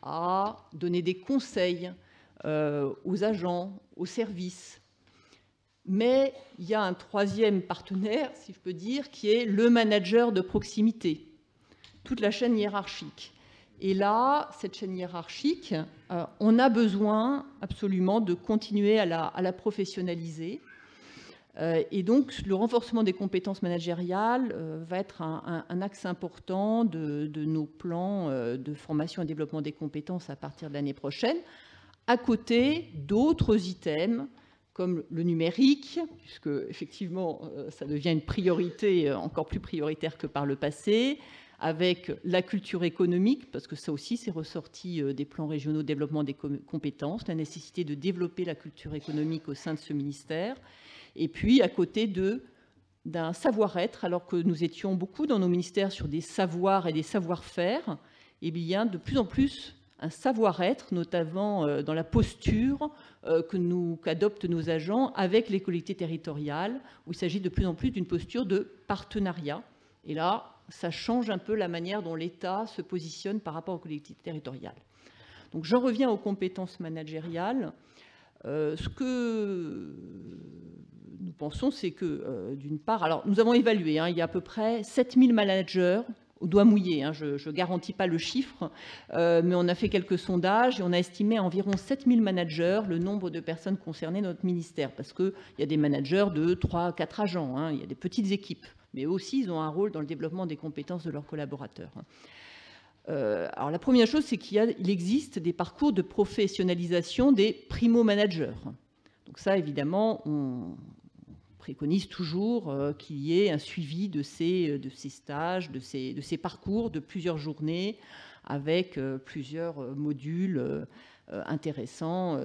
à donner des conseils aux agents, aux services. Mais il y a un troisième partenaire, si je peux dire, qui est le manager de proximité, toute la chaîne hiérarchique. Et là, cette chaîne hiérarchique, on a besoin absolument de continuer à la professionnaliser. Et donc, le renforcement des compétences managériales va être un axe important de nos plans de formation et développement des compétences à partir de l'année prochaine, à côté d'autres items comme le numérique, puisque effectivement, ça devient une priorité encore plus prioritaire que par le passé, avec la culture économique, parce que ça aussi, c'est ressorti des plans régionaux de développement des compétences, la nécessité de développer la culture économique au sein de ce ministère, et puis à côté d'un savoir-être, alors que nous étions beaucoup dans nos ministères sur des savoirs et des savoir-faire, eh bien, de plus en plus un savoir-être, notamment dans la posture qu'adoptent nos agents avec les collectivités territoriales, où il s'agit de plus en plus d'une posture de partenariat. Et là, ça change un peu la manière dont l'État se positionne par rapport aux collectivités territoriales. Donc j'en reviens aux compétences managériales. Ce que nous pensons, c'est que, d'une part, alors nous avons évalué, il y a à peu près 7000 managers au doigt mouillé, je ne garantis pas le chiffre, mais on a fait quelques sondages et on a estimé à environ 7000 managers le nombre de personnes concernées dans notre ministère, parce qu'il y a des managers de 3 à 4 agents, il y a des petites équipes, mais eux aussi, ils ont un rôle dans le développement des compétences de leurs collaborateurs. Alors la première chose, c'est qu'il existe des parcours de professionnalisation des primo-managers. Donc ça, évidemment, on préconise toujours qu'il y ait un suivi de ces stages, de ces parcours de plusieurs journées, avec plusieurs modules intéressants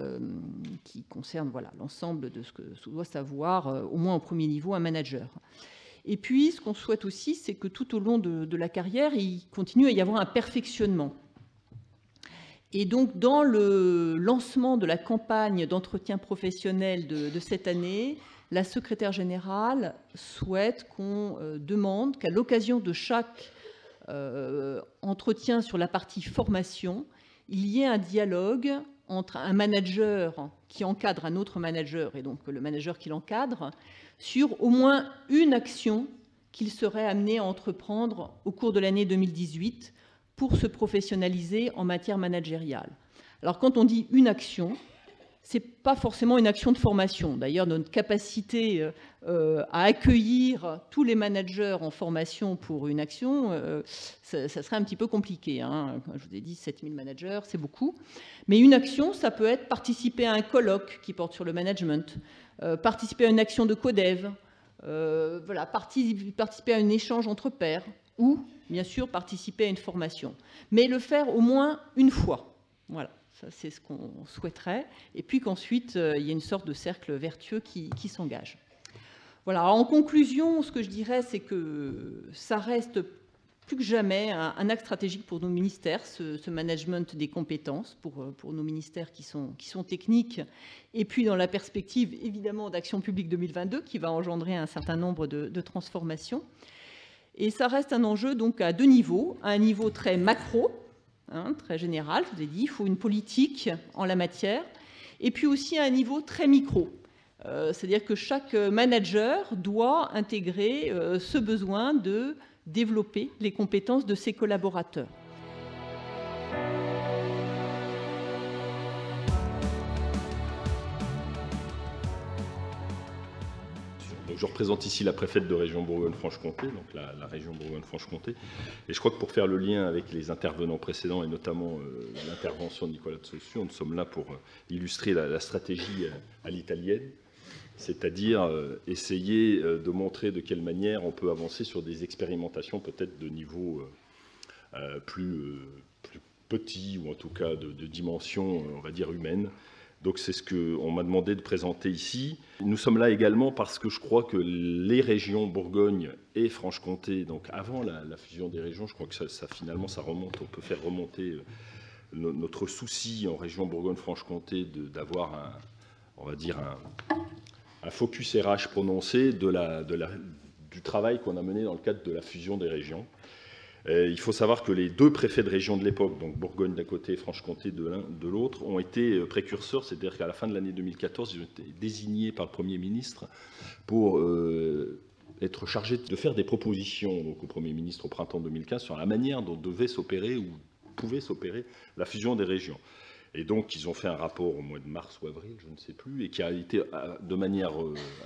qui concernent l'ensemble de ce que doit savoir, au moins au premier niveau, un manager. Et puis, ce qu'on souhaite aussi, c'est que tout au long de la carrière, il continue à y avoir un perfectionnement. Et donc, dans le lancement de la campagne d'entretien professionnel de cette année, la secrétaire générale souhaite qu'on demande qu'à l'occasion de chaque entretien sur la partie formation, il y ait un dialogue entre un manager qui encadre un autre manager, et donc le manager qui l'encadre, sur au moins une action qu'il serait amené à entreprendre au cours de l'année 2018 pour se professionnaliser en matière managériale. Alors quand on dit une action, ce n'est pas forcément une action de formation. D'ailleurs, notre capacité à accueillir tous les managers en formation pour une action, ça serait un petit peu compliqué. Hein. Comme je vous ai dit, 7000 managers, c'est beaucoup. Mais une action, ça peut être participer à un colloque qui porte sur le management, participer à une action de codev, voilà, participer à un échange entre pairs, ou, bien sûr, participer à une formation. Mais le faire au moins une fois. Voilà. Ça, c'est ce qu'on souhaiterait. Et puis qu'ensuite, il y ait une sorte de cercle vertueux qui s'engage. Voilà. Alors, en conclusion, ce que je dirais, c'est que ça reste plus que jamais un axe stratégique pour nos ministères, ce management des compétences pour nos ministères qui sont techniques. Et puis, dans la perspective, évidemment, d'Action publique 2022, qui va engendrer un certain nombre de transformations. Et ça reste un enjeu donc à deux niveaux. À un niveau très macro, très général, je vous ai dit, il faut une politique en la matière, et puis aussi à un niveau très micro. C'est-à-dire que chaque manager doit intégrer ce besoin de développer les compétences de ses collaborateurs. Donc je représente ici la préfète de région Bourgogne-Franche-Comté, donc la région Bourgogne-Franche-Comté. Et je crois que pour faire le lien avec les intervenants précédents, et notamment l'intervention de Nicolas de Saussure, nous sommes là pour illustrer la stratégie à l'italienne, c'est-à-dire essayer de montrer de quelle manière on peut avancer sur des expérimentations peut-être de niveau plus petit, ou en tout cas de dimension, on va dire, humaine. Donc c'est ce qu'on m'a demandé de présenter ici. Nous sommes là également parce que je crois que les régions Bourgogne et Franche-Comté, donc avant la fusion des régions, je crois que ça finalement ça remonte, on peut faire remonter notre souci en région Bourgogne-Franche-Comté d'avoir on va dire un focus RH prononcé du travail qu'on a mené dans le cadre de la fusion des régions. Il faut savoir que les deux préfets de région de l'époque, donc Bourgogne d'un côté et Franche-Comté de l'autre, ont été précurseurs, c'est-à-dire qu'à la fin de l'année 2014, ils ont été désignés par le Premier ministre pour être chargés de faire des propositions donc, au Premier ministre au printemps 2015 sur la manière dont devait s'opérer ou pouvait s'opérer la fusion des régions. Et donc, ils ont fait un rapport au mois de mars ou avril, je ne sais plus, et qui a été de manière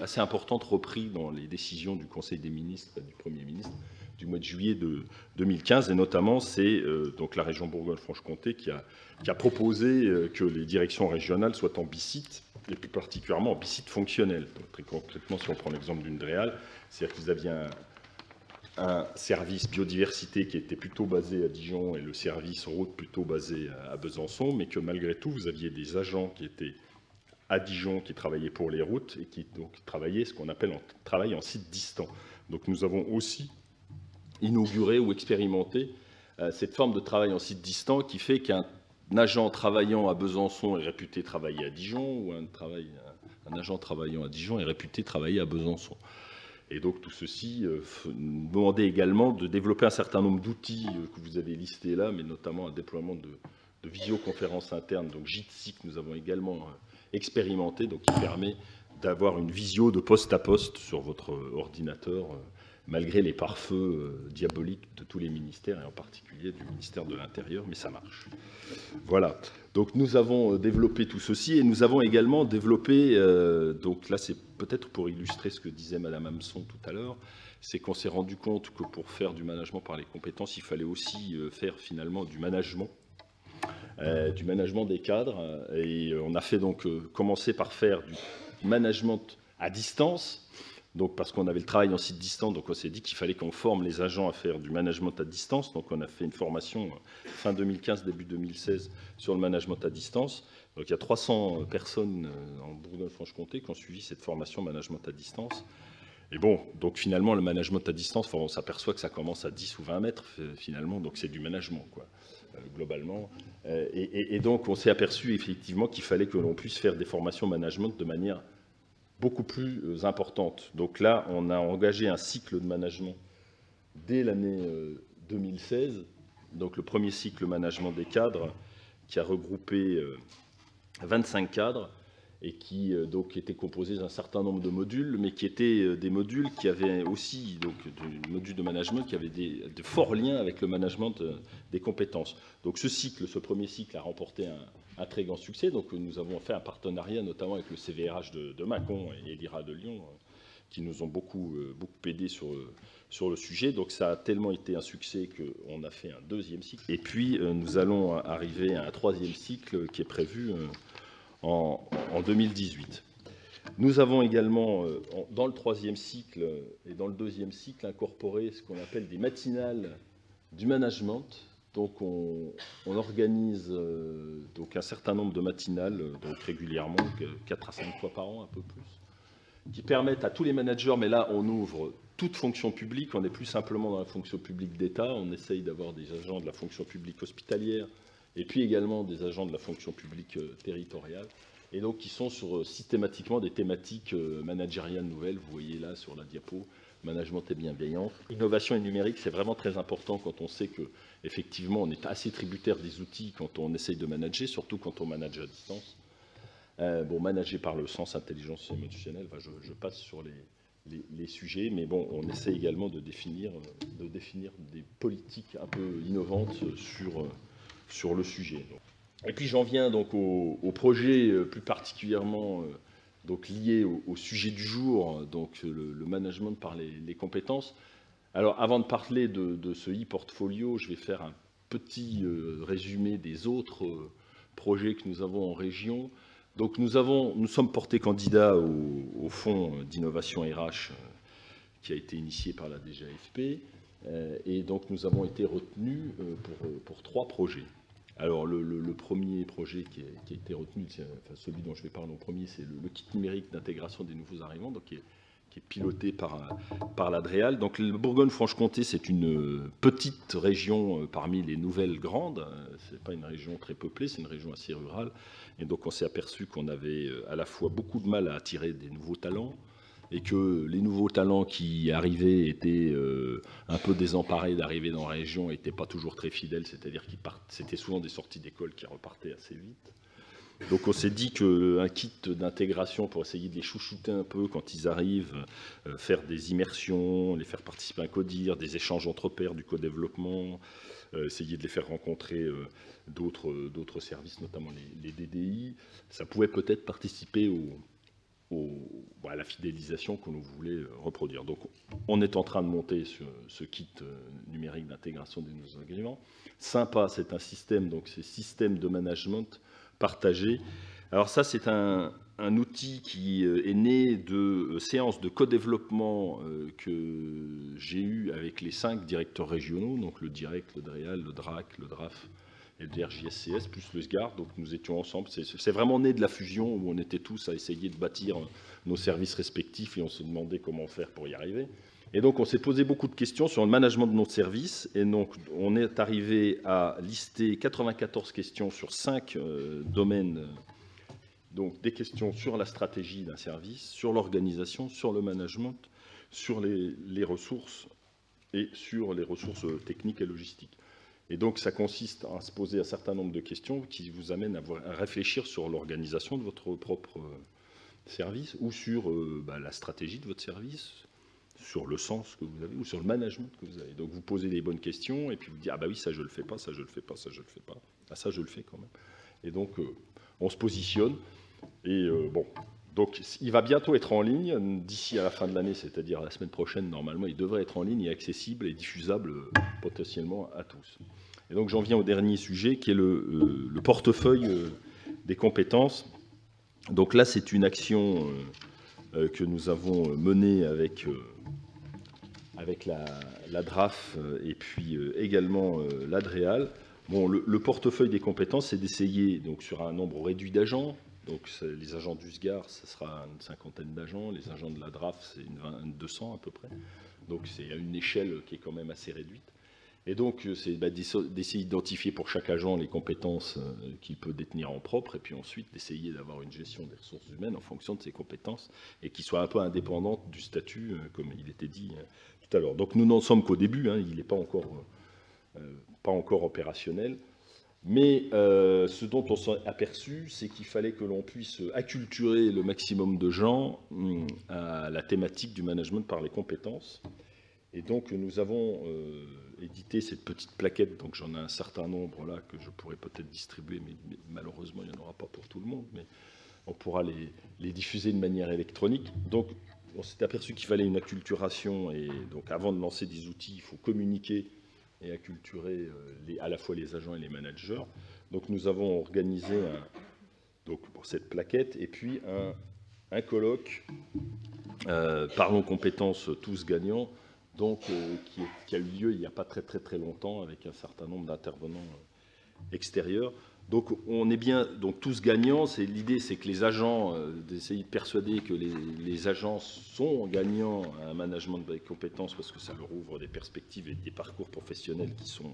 assez importante repris dans les décisions du Conseil des ministres et du Premier ministre du mois de juillet de 2015, et notamment c'est donc la région Bourgogne-Franche-Comté qui a proposé que les directions régionales soient en BICIT, et plus particulièrement en BICIT fonctionnel. Donc, très concrètement, si on prend l'exemple d'une DREAL, c'est-à-dire qu'ils avaient un service biodiversité qui était plutôt basé à Dijon et le service route plutôt basé à Besançon, mais que malgré tout, vous aviez des agents qui étaient à Dijon, qui travaillaient pour les routes et qui donc travaillaient ce qu'on appelle travail en site distant. Donc nous avons aussi inauguré ou expérimenté cette forme de travail en site distant qui fait qu'un agent travaillant à Besançon est réputé travailler à Dijon ou un agent travaillant à Dijon est réputé travailler à Besançon. Et donc tout ceci nous demandait également de développer un certain nombre d'outils que vous avez listés là, mais notamment un déploiement de visioconférences internes, donc Jitsi, que nous avons également expérimenté, donc qui permet d'avoir une visio de poste à poste sur votre ordinateur, malgré les pare-feux diaboliques de tous les ministères, et en particulier du ministère de l'Intérieur, mais ça marche. Voilà. Donc nous avons développé tout ceci, et nous avons également développé, donc là c'est peut-être pour illustrer ce que disait Madame Hameçon tout à l'heure, c'est qu'on s'est rendu compte que pour faire du management par les compétences, il fallait aussi faire finalement du management des cadres, et on a fait donc commencer par faire du management à distance. Donc, parce qu'on avait le travail en site distant, donc on s'est dit qu'il fallait qu'on forme les agents à faire du management à distance. Donc, on a fait une formation fin 2015, début 2016 sur le management à distance. Donc, il y a 300 personnes en Bourgogne-Franche-Comté qui ont suivi cette formation management à distance. Et bon, donc finalement, le management à distance, on s'aperçoit que ça commence à 10 ou 20 mètres, finalement, donc c'est du management, quoi, globalement. Et donc, on s'est aperçu effectivement qu'il fallait que l'on puisse faire des formations management de manière beaucoup plus importante. Donc là, on a engagé un cycle de management dès l'année 2016, donc le premier cycle management des cadres, qui a regroupé 25 cadres, et qui donc était composé d'un certain nombre de modules, mais qui étaient des modules qui avaient aussi, donc des modules de management qui avaient de forts liens avec le management des compétences. Donc ce premier cycle a remporté un très grand succès. Donc nous avons fait un partenariat notamment avec le CVRH de Mâcon et l'IRA de Lyon, qui nous ont beaucoup aidé sur le sujet. Donc ça a tellement été un succès qu'on a fait un deuxième cycle. Et puis nous allons arriver à un troisième cycle qui est prévu en 2018. Nous avons également, dans le troisième cycle et dans le deuxième cycle, incorporé ce qu'on appelle des matinales du management. Donc on organise donc un certain nombre de matinales, donc régulièrement, 4 à 5 fois par an, un peu plus, qui permettent à tous les managers, mais là on ouvre toute fonction publique, on n'est plus simplement dans la fonction publique d'État, on essaye d'avoir des agents de la fonction publique hospitalière, et puis également des agents de la fonction publique territoriale, et donc qui sont sur systématiquement des thématiques managériales nouvelles. Vous voyez là sur la diapo, management et bienveillance. Innovation et numérique, c'est vraiment très important quand on sait que effectivement on est assez tributaire des outils quand on essaye de manager, surtout quand on manage à distance. Bon, manager par le sens intelligence émotionnelle, je passe sur les sujets, mais bon, on essaie également de définir des politiques un peu innovantes sur le sujet. Et puis j'en viens donc au projet plus particulièrement donc lié au sujet du jour, donc le management par les compétences. Alors avant de parler de ce e-portfolio, je vais faire un petit résumé des autres projets que nous avons en région. Donc nous sommes portés candidats au fonds d'innovation RH qui a été initié par la DGAFP, et donc nous avons été retenus pour 3 projets. Alors le premier projet qui a été retenu, enfin celui dont je vais parler en premier, c'est le kit numérique d'intégration des nouveaux arrivants, donc qui est piloté par l'Adréal. Donc le Bourgogne-Franche-Comté, c'est une petite région parmi les nouvelles grandes. C'est pas une région très peuplée, c'est une région assez rurale. Et donc on s'est aperçu qu'on avait à la fois beaucoup de mal à attirer des nouveaux talents, et que les nouveaux talents qui arrivaient étaient un peu désemparés d'arriver dans la région, n'étaient pas toujours très fidèles, c'est-à-dire qu'ils c'était souvent des sorties d'école qui repartaient assez vite. Donc on s'est dit qu'un kit d'intégration pour essayer de les chouchouter un peu quand ils arrivent, faire des immersions, les faire participer à un codir, des échanges entre pairs, du co-développement, essayer de les faire rencontrer d'autres services, notamment les DDI, ça pouvait peut-être participer à la fidélisation que l'on voulait reproduire. Donc on est en train de monter ce kit numérique d'intégration des nouveaux arrivants. Sympa, c'est un système, donc c'est système de management partagé. Alors ça, c'est un outil qui est né de séances de co-développement que j'ai eues avec les 5 directeurs régionaux, donc le DIREC, le DREAL, le DRAC, le DRAF et le DRJSCS, plus le SGAR. Donc nous étions ensemble. C'est vraiment né de la fusion où on était tous à essayer de bâtir nos services respectifs et on se demandait comment faire pour y arriver. Et donc on s'est posé beaucoup de questions sur le management de nos services, et donc on est arrivé à lister 94 questions sur 5 domaines. Donc des questions sur la stratégie d'un service, sur l'organisation, sur le management, sur les ressources et sur les ressources techniques et logistiques. Et donc ça consiste à se poser un certain nombre de questions qui vous amènent à réfléchir sur l'organisation de votre propre service, ou sur la stratégie de votre service, sur le sens que vous avez, ou sur le management que vous avez. Donc vous posez les bonnes questions, et puis vous dites, ah bah oui, ça je le fais pas, ça je le fais pas, ça je le fais pas, ah ça je le fais quand même. Et donc on se positionne, et bon, donc il va bientôt être en ligne, d'ici à la fin de l'année, c'est-à-dire la semaine prochaine, normalement, il devrait être en ligne et accessible et diffusable potentiellement à tous. Et donc j'en viens au dernier sujet, qui est le portefeuille des compétences. Donc là, c'est une action que nous avons menée avec la DRAF et puis également l'Adréal. Bon, le portefeuille des compétences, c'est d'essayer, donc sur un nombre réduit d'agents, Donc les agents du SGAR, ce sera une cinquantaine d'agents, les agents de la DRAF, c'est 200 à peu près. Donc c'est à une échelle qui est quand même assez réduite. Et donc c'est d'essayer d'identifier pour chaque agent les compétences qu'il peut détenir en propre, et puis ensuite d'essayer d'avoir une gestion des ressources humaines en fonction de ses compétences, et qui soit un peu indépendante du statut, comme il était dit tout à l'heure. Donc nous n'en sommes qu'au début, hein, il n'est pas encore opérationnel. Mais ce dont on s'est aperçu, c'est qu'il fallait que l'on puisse acculturer le maximum de gens à la thématique du management par les compétences. Et donc nous avons édité cette petite plaquette, donc j'en ai un certain nombre là que je pourrais peut-être distribuer, mais malheureusement il n'y en aura pas pour tout le monde, mais on pourra les diffuser de manière électronique. Donc on s'est aperçu qu'il fallait une acculturation, et donc avant de lancer des outils, il faut communiquer et acculturer à la fois les agents et les managers. Donc nous avons organisé cette plaquette et puis un colloque Parlons compétences tous gagnants, donc qui a eu lieu il n'y a pas très longtemps avec un certain nombre d'intervenants extérieurs. Donc on est bien tous gagnants. L'idée, c'est que les agents, d'essayer de persuader que les agents sont gagnants à un management des compétences, parce que ça leur ouvre des perspectives et des parcours professionnels qui sont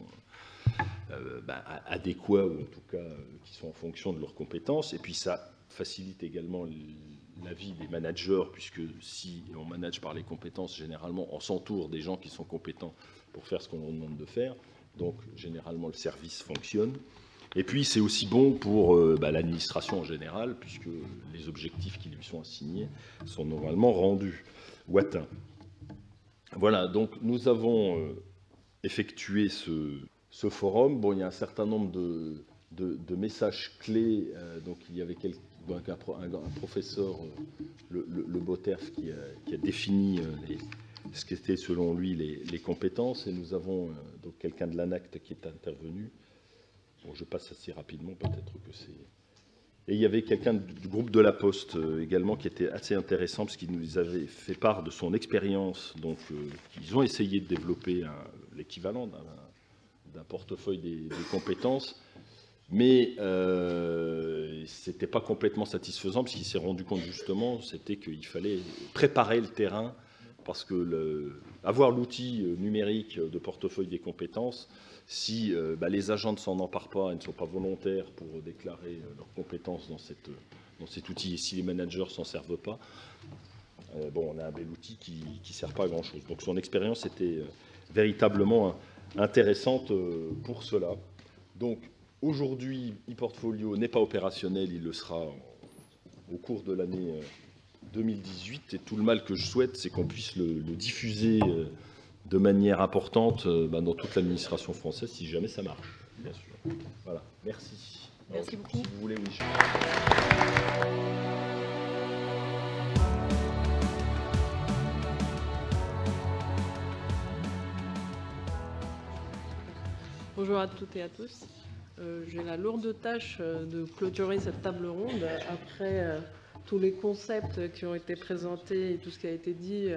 adéquats, ou en tout cas qui sont en fonction de leurs compétences. Et puis ça facilite également la vie des managers, puisque si on manage par les compétences, généralement on s'entoure des gens qui sont compétents pour faire ce qu'on leur demande de faire. Donc généralement le service fonctionne. Et puis c'est aussi bon pour l'administration en général, puisque les objectifs qui lui sont assignés sont normalement rendus ou atteints. Voilà, donc nous avons effectué ce forum. Bon, il y a un certain nombre de messages clés. Donc il y avait un professeur, le Boterf, qui a défini ce qu'étaient selon lui les compétences. Et nous avons donc quelqu'un de l'ANACT qui est intervenu. Bon, je passe assez rapidement, peut-être que c'est... Et il y avait quelqu'un du groupe de la Poste également qui était assez intéressant, parce qu'il nous avait fait part de son expérience. Donc, ils ont essayé de développer l'équivalent d'un portefeuille des compétences, mais ce n'était pas complètement satisfaisant, parce qu'il s'est rendu compte justement, c'était qu'il fallait préparer le terrain, parce que avoir l'outil numérique de portefeuille des compétences, si les agents ne s'en emparent pas et ne sont pas volontaires pour déclarer leurs compétences dans cet outil, et si les managers ne s'en servent pas, on a un bel outil qui ne sert pas à grand-chose. Donc son expérience était véritablement intéressante pour cela. Donc aujourd'hui, ePortfolio n'est pas opérationnel, il le sera au cours de l'année 2018, et tout le mal que je souhaite, c'est qu'on puisse le diffuser de manière importante dans toute l'administration française, si jamais ça marche, bien sûr. Voilà, merci. Merci beaucoup. Si vous voulez, oui. Bonjour à toutes et à tous. J'ai la lourde tâche de clôturer cette table ronde après tous les concepts qui ont été présentés et tout ce qui a été dit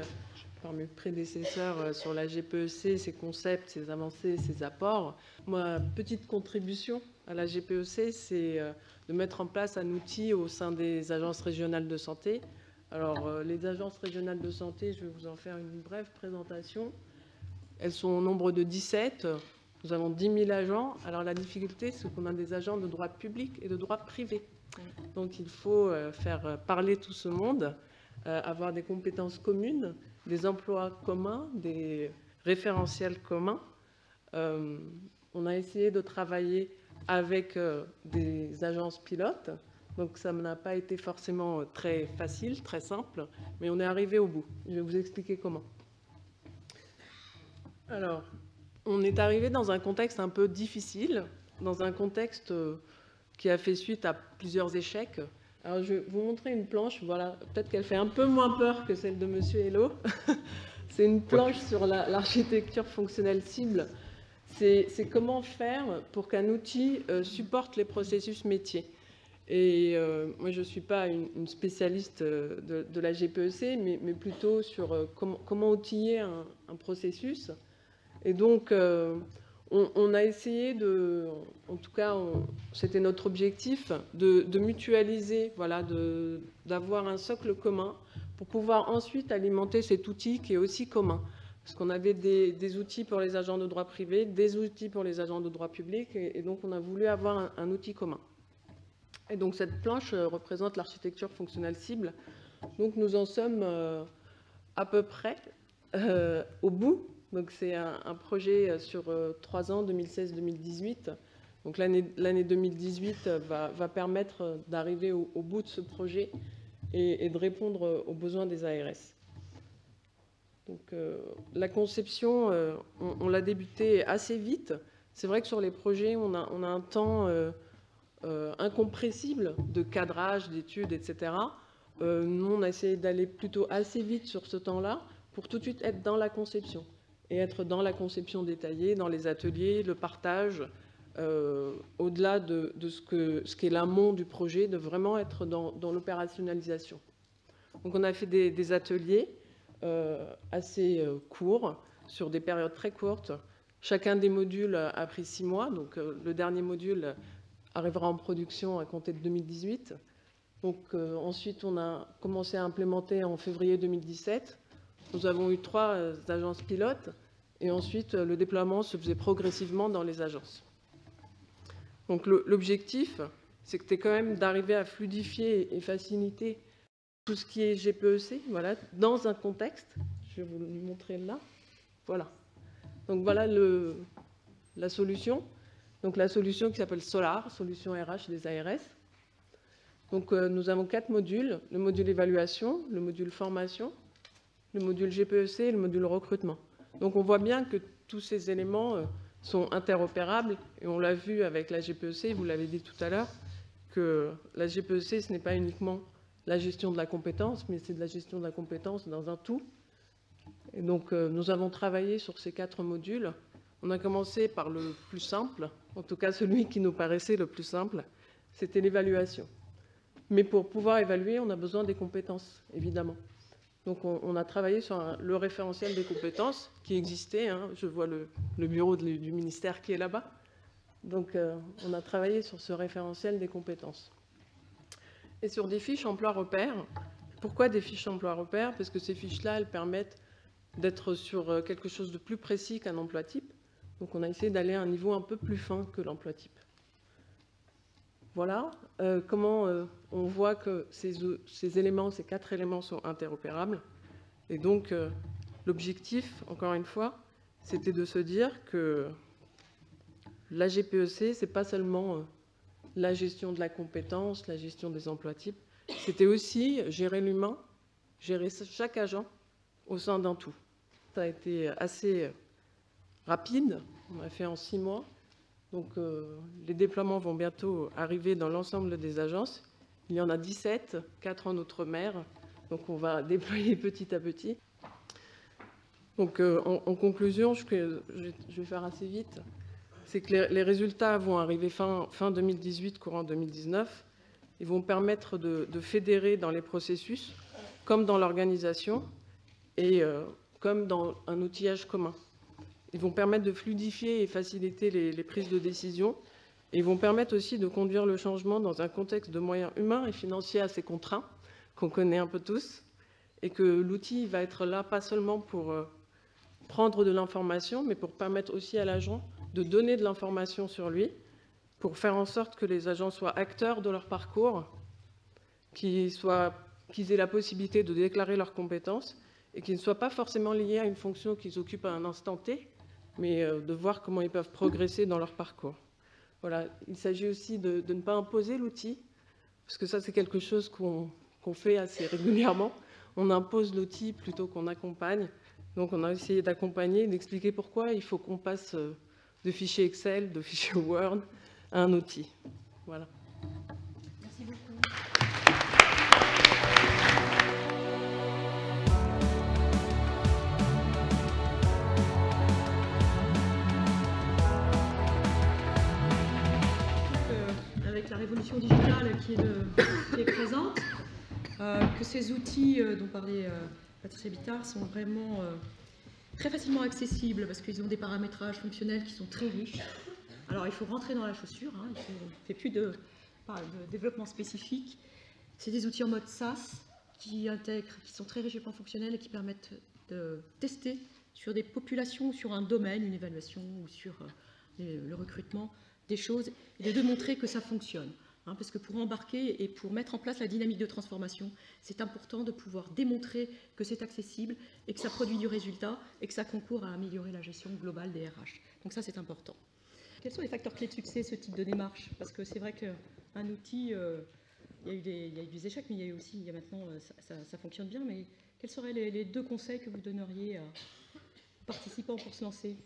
par mes prédécesseurs sur la GPEC, ses concepts, ses avancées, ses apports. Ma petite contribution à la GPEC, c'est de mettre en place un outil au sein des agences régionales de santé. Alors, les agences régionales de santé, je vais vous en faire une brève présentation. Elles sont au nombre de 17. Nous avons 10 000 agents. Alors, la difficulté, c'est qu'on a des agents de droit public et de droit privé. Donc, il faut faire parler tout ce monde, avoir des compétences communes, des emplois communs, des référentiels communs. On a essayé de travailler avec des agences pilotes, donc ça n'a pas été forcément très facile, très simple, mais on est arrivé au bout. Je vais vous expliquer comment. Alors, on est arrivé dans un contexte un peu difficile, dans un contexte qui a fait suite à plusieurs échecs. Alors, je vais vous montrer une planche, voilà, peut-être qu'elle fait un peu moins peur que celle de Monsieur Hello. C'est une planche sur l'architecture fonctionnelle cible. C'est comment faire pour qu'un outil supporte les processus métiers. Et moi, je ne suis pas une spécialiste de la GPEC, mais plutôt sur comment outiller un processus. Et donc, On a essayé de, en tout cas, c'était notre objectif, de mutualiser, voilà, d'avoir un socle commun pour pouvoir ensuite alimenter cet outil qui est aussi commun. Parce qu'on avait des outils pour les agents de droit privé, des outils pour les agents de droit public, et donc on a voulu avoir un outil commun. Et donc cette planche représente l'architecture fonctionnelle cible. Donc nous en sommes à peu près au bout. Donc c'est un projet sur 3 ans, 2016-2018. Donc l'année 2018 va permettre d'arriver au bout de ce projet et de répondre aux besoins des ARS. Donc la conception, on l'a débuté assez vite. C'est vrai que sur les projets, on a un temps incompressible de cadrage, d'études, etc. Nous, on a essayé d'aller plutôt assez vite sur ce temps-là pour tout de suite être dans la conception. Et être dans la conception détaillée, dans les ateliers, le partage, au-delà de ce qu'est l'amont du projet, de vraiment être dans l'opérationnalisation. Donc on a fait des ateliers assez courts, sur des périodes très courtes. Chacun des modules a pris 6 mois, donc le dernier module arrivera en production à compter de 2018. Donc ensuite, on a commencé à implémenter en février 2017. Nous avons eu 3 agences pilotes et ensuite le déploiement se faisait progressivement dans les agences. Donc l'objectif, c'était quand même d'arriver à fluidifier et faciliter tout ce qui est GPEC, voilà, dans un contexte. Je vais vous le montrer là. Voilà. Donc voilà la solution. Donc la solution qui s'appelle Solar, solution RH des ARS. Donc nous avons 4 modules, le module évaluation, le module formation, le module GPEC et le module recrutement. Donc on voit bien que tous ces éléments sont interopérables et on l'a vu avec la GPEC, vous l'avez dit tout à l'heure, que la GPEC ce n'est pas uniquement la gestion de la compétence, mais c'est de la gestion de la compétence dans un tout. Et donc nous avons travaillé sur ces 4 modules. On a commencé par le plus simple, en tout cas celui qui nous paraissait le plus simple, c'était l'évaluation. Mais pour pouvoir évaluer, on a besoin des compétences, évidemment. Donc on a travaillé sur le référentiel des compétences qui existait. Hein. Je vois le bureau du ministère qui est là-bas. Donc on a travaillé sur ce référentiel des compétences. Et sur des fiches emploi-repères. Pourquoi des fiches emploi-repères? Parce que ces fiches-là, elles permettent d'être sur quelque chose de plus précis qu'un emploi type. Donc on a essayé d'aller à un niveau un peu plus fin que l'emploi type. Voilà comment on voit que ces éléments, ces 4 éléments sont interopérables. Et donc l'objectif, encore une fois, c'était de se dire que la GPEC, ce n'est pas seulement la gestion de la compétence, la gestion des emplois types, c'était aussi gérer l'humain, gérer chaque agent au sein d'un tout. Ça a été assez rapide, on l'a fait en 6 mois. Donc les déploiements vont bientôt arriver dans l'ensemble des agences. Il y en a 17, 4 en Outre-mer. Donc on va déployer petit à petit. Donc en conclusion, je vais faire assez vite, c'est que les résultats vont arriver fin 2018, courant 2019. Ils vont permettre de fédérer dans les processus, comme dans l'organisation, et comme dans un outillage commun. Ils vont permettre de fluidifier et faciliter les prises de décision. Et ils vont permettre aussi de conduire le changement dans un contexte de moyens humains et financiers assez contraints, qu'on connaît un peu tous, et que l'outil va être là pas seulement pour prendre de l'information, mais pour permettre aussi à l'agent de donner de l'information sur lui, pour faire en sorte que les agents soient acteurs de leur parcours, qu'ils aient la possibilité de déclarer leurs compétences, et qu'ils ne soient pas forcément liés à une fonction qu'ils occupent à un instant T, mais de voir comment ils peuvent progresser dans leur parcours. Voilà. Il s'agit aussi de ne pas imposer l'outil, parce que ça, c'est quelque chose qu'on fait assez régulièrement. On impose l'outil plutôt qu'on accompagne. Donc, on a essayé d'accompagner, d'expliquer pourquoi il faut qu'on passe de fichiers Excel, de fichiers Word à un outil. Voilà. Merci beaucoup. Avec la révolution digitale qui est présente, que ces outils dont parlait Patricia Bittard sont vraiment très facilement accessibles parce qu'ils ont des paramétrages fonctionnels qui sont très riches. Alors il faut rentrer dans la chaussure, hein, il ne fait plus de développement spécifique. C'est des outils en mode SaaS qui sont très riches et plans fonctionnels et qui permettent de tester sur des populations, sur un domaine, une évaluation ou sur le recrutement des choses et de démontrer que ça fonctionne. Hein, parce que pour embarquer et pour mettre en place la dynamique de transformation, c'est important de pouvoir démontrer que c'est accessible et que ça produit du résultat et que ça concourt à améliorer la gestion globale des RH. Donc ça, c'est important. Quels sont les facteurs clés de succès, ce type de démarche? Parce que c'est vrai qu'un outil, il y a eu des échecs, mais il y a eu aussi, maintenant, ça fonctionne bien. Mais quels seraient les 2 conseils que vous donneriez aux participants pour se lancer?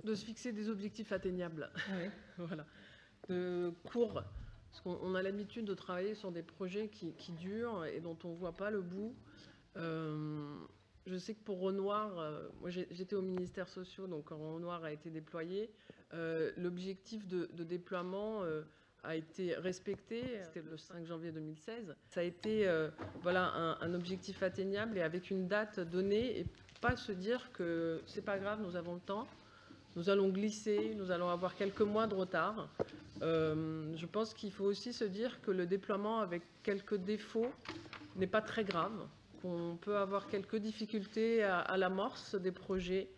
De se fixer des objectifs atteignables. Ouais. Voilà. De court. Parce qu'on a l'habitude de travailler sur des projets qui durent et dont on ne voit pas le bout. Je sais que pour Renoir, moi j'étais au ministère social, donc quand Renoir a été déployé, l'objectif de déploiement a été respecté, c'était le 5 janvier 2016. Ça a été voilà, un objectif atteignable et avec une date donnée et pas se dire que c'est pas grave, nous avons le temps. Nous allons glisser, nous allons avoir quelques mois de retard. Je pense qu'il faut aussi se dire que le déploiement avec quelques défauts n'est pas très grave, qu'on peut avoir quelques difficultés à l'amorce des projets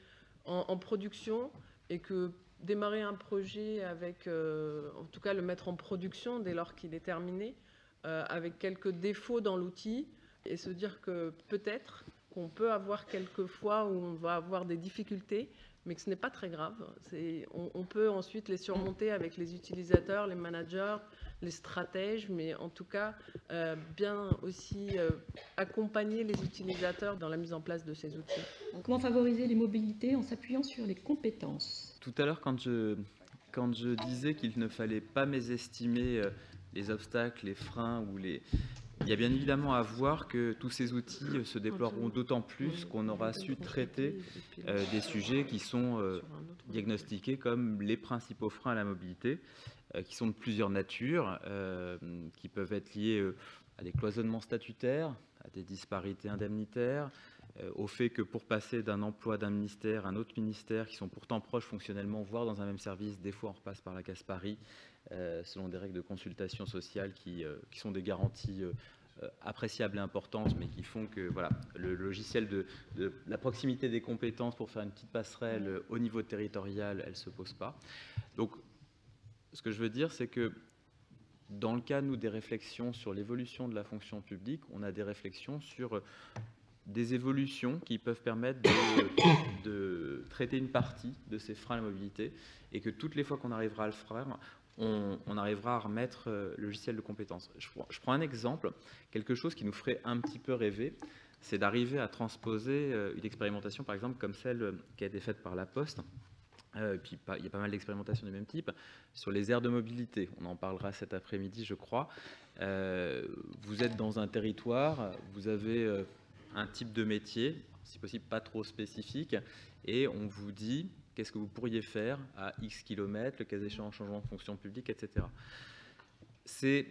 en production et que démarrer un projet avec, en tout cas le mettre en production dès lors qu'il est terminé, avec quelques défauts dans l'outil et se dire que peut-être qu'on peut avoir quelques fois où on va avoir des difficultés, mais que ce n'est pas très grave. On peut ensuite les surmonter avec les utilisateurs, les managers, les stratèges, mais en tout cas, bien aussi accompagner les utilisateurs dans la mise en place de ces outils. Comment favoriser les mobilités en s'appuyant sur les compétences? Tout à l'heure, quand je disais qu'il ne fallait pas mésestimer les obstacles, les freins ou les... Il y a bien évidemment à voir que tous ces outils se déploieront d'autant plus qu'on aura su traiter des sujets qui sont diagnostiqués comme les principaux freins à la mobilité, qui sont de plusieurs natures, qui peuvent être liés à des cloisonnements statutaires, à des disparités indemnitaires, au fait que pour passer d'un emploi d'un ministère à un autre ministère, qui sont pourtant proches fonctionnellement, voire dans un même service, des fois on repasse par la case Paris, selon des règles de consultation sociale qui sont des garanties appréciables et importantes, mais qui font que voilà, le logiciel de la proximité des compétences pour faire une petite passerelle au niveau territorial, elle ne se pose pas. Donc, ce que je veux dire, c'est que dans le cas, nous, des réflexions sur l'évolution de la fonction publique, on a des réflexions sur des évolutions qui peuvent permettre de traiter une partie de ces freins à la mobilité et que toutes les fois qu'on arrivera à le faire, on arrivera à remettre le logiciel de compétences. Je prends un exemple, quelque chose qui nous ferait un petit peu rêver, c'est d'arriver à transposer une expérimentation, par exemple, comme celle qui a été faite par La Poste. Puis il y a pas mal d'expérimentations du même type, sur les aires de mobilité. On en parlera cet après-midi, je crois. Vous êtes dans un territoire, vous avez un type de métier, si possible pas trop spécifique, et on vous dit qu'est-ce que vous pourriez faire à X kilomètres, le cas échéant en changement de fonction publique, etc. C'est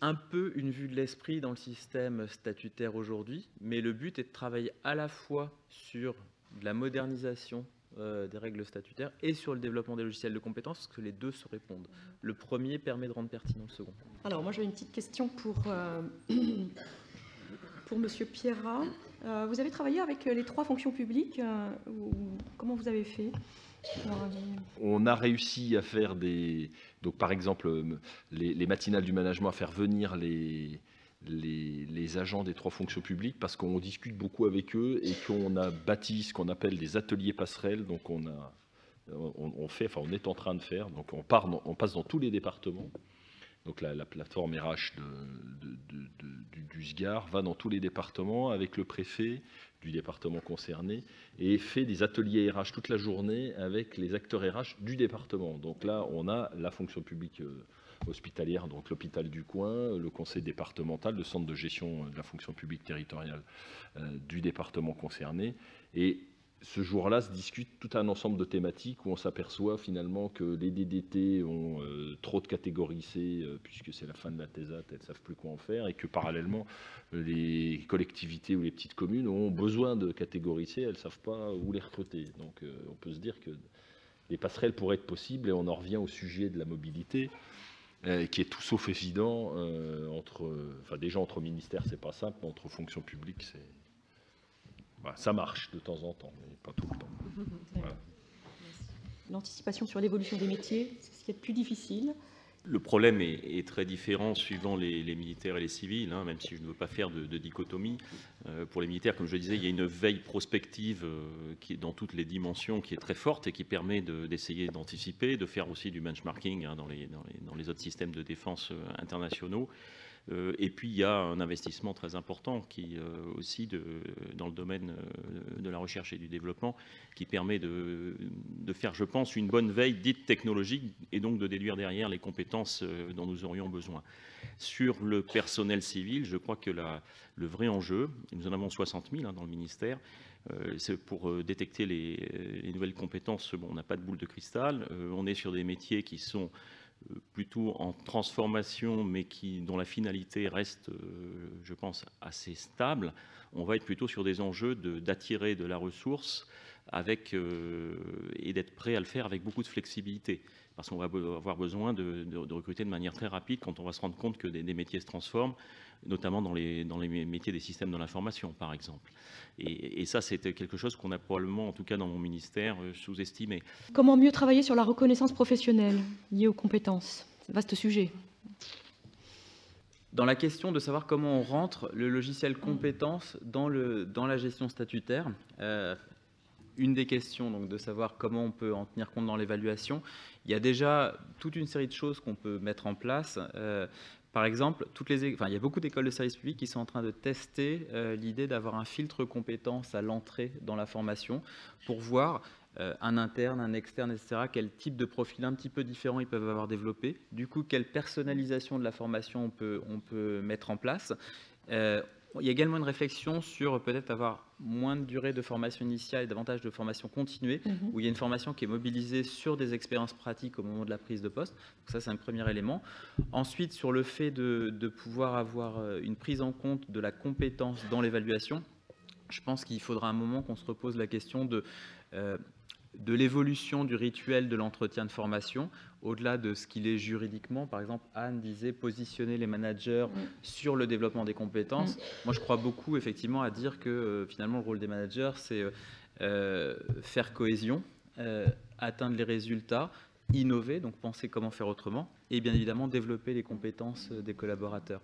un peu une vue de l'esprit dans le système statutaire aujourd'hui, mais le but est de travailler à la fois sur de la modernisation des règles statutaires et sur le développement des logiciels de compétences, parce que les deux se répondent. Le premier permet de rendre pertinent le second. Alors, moi, j'ai une petite question pour Monsieur Pierrat. Vous avez travaillé avec les 3 fonctions publiques, comment vous avez fait? On a réussi à faire donc par exemple, les matinales du management, à faire venir les agents des 3 fonctions publiques parce qu'on discute beaucoup avec eux et qu'on a bâti ce qu'on appelle des ateliers passerelles. Donc on est en train de faire. Donc on passe dans tous les départements. Donc la plateforme RH du SGAR va dans tous les départements avec le préfet du département concerné et fait des ateliers RH toute la journée avec les acteurs RH du département. Donc là, on a la fonction publique hospitalière, donc l'hôpital du coin, le conseil départemental, le centre de gestion de la fonction publique territoriale du département concerné. Et ce jour-là se discute tout un ensemble de thématiques où on s'aperçoit finalement que les DDT ont trop de catégories C, puisque c'est la fin de la TESAT, elles ne savent plus quoi en faire, et que parallèlement, les collectivités ou les petites communes ont besoin de catégories C, elles ne savent pas où les recruter. Donc on peut se dire que des passerelles pourraient être possibles, et on en revient au sujet de la mobilité, qui est tout sauf évident. Déjà entre ministères, c'est pas simple, mais entre fonctions publiques, c'est... ça marche de temps en temps, mais pas tout le temps. Voilà. L'anticipation sur l'évolution des métiers, c'est ce qui est le plus difficile. Le problème est très différent suivant les militaires et les civils, hein, même si je ne veux pas faire de dichotomie. Pour les militaires, comme je le disais, il y a une veille prospective qui est dans toutes les dimensions, qui est très forte et qui permet d'essayer d'anticiper, de faire aussi du benchmarking hein, dans les autres systèmes de défense internationaux. Et puis, il y a un investissement très important qui aussi dans le domaine de la recherche et du développement qui permet de faire, je pense, une bonne veille dite technologique et donc de déduire derrière les compétences dont nous aurions besoin. Sur le personnel civil, je crois que le vrai enjeu, nous en avons 60 000 hein, dans le ministère, c'est pour détecter les nouvelles compétences. Bon, on n'a pas de boule de cristal, on est sur des métiers qui sont plutôt en transformation, mais dont la finalité reste, je pense, assez stable. On va être plutôt sur des enjeux d'attirer de la ressource et d'être prêt à le faire avec beaucoup de flexibilité. Parce qu'on va avoir besoin de recruter de manière très rapide quand on va se rendre compte que des métiers se transforment, notamment dans les métiers des systèmes de l'information, par exemple. Et ça, c'est quelque chose qu'on a probablement, en tout cas dans mon ministère, sous-estimé. Comment mieux travailler sur la reconnaissance professionnelle liée aux compétences? C'est un vaste sujet. Dans la question de savoir comment on rentre le logiciel compétences dans la gestion statutaire, une des questions, donc, de savoir comment on peut en tenir compte dans l'évaluation, il y a déjà toute une série de choses qu'on peut mettre en place. Par exemple, il y a beaucoup d'écoles de services publics qui sont en train de tester l'idée d'avoir un filtre compétences à l'entrée dans la formation pour voir un interne, un externe, etc., quel type de profil un petit peu différent ils peuvent avoir développé. Du coup, quelle personnalisation de la formation on peut mettre en place. Il y a également une réflexion sur peut-être avoir moins de durée de formation initiale et davantage de formation continuée, où il y a une formation qui est mobilisée sur des expériences pratiques au moment de la prise de poste. Donc ça, c'est un premier élément. Ensuite, sur le fait de pouvoir avoir une prise en compte de la compétence dans l'évaluation, je pense qu'il faudra un moment qu'on se repose la question de l'évolution du rituel de l'entretien de formation, au-delà de ce qu'il est juridiquement. Par exemple, Anne disait positionner les managers sur le développement des compétences. Moi, je crois beaucoup effectivement à dire que finalement, le rôle des managers, c'est faire cohésion, atteindre les résultats, innover, donc penser comment faire autrement, et bien évidemment développer les compétences des collaborateurs.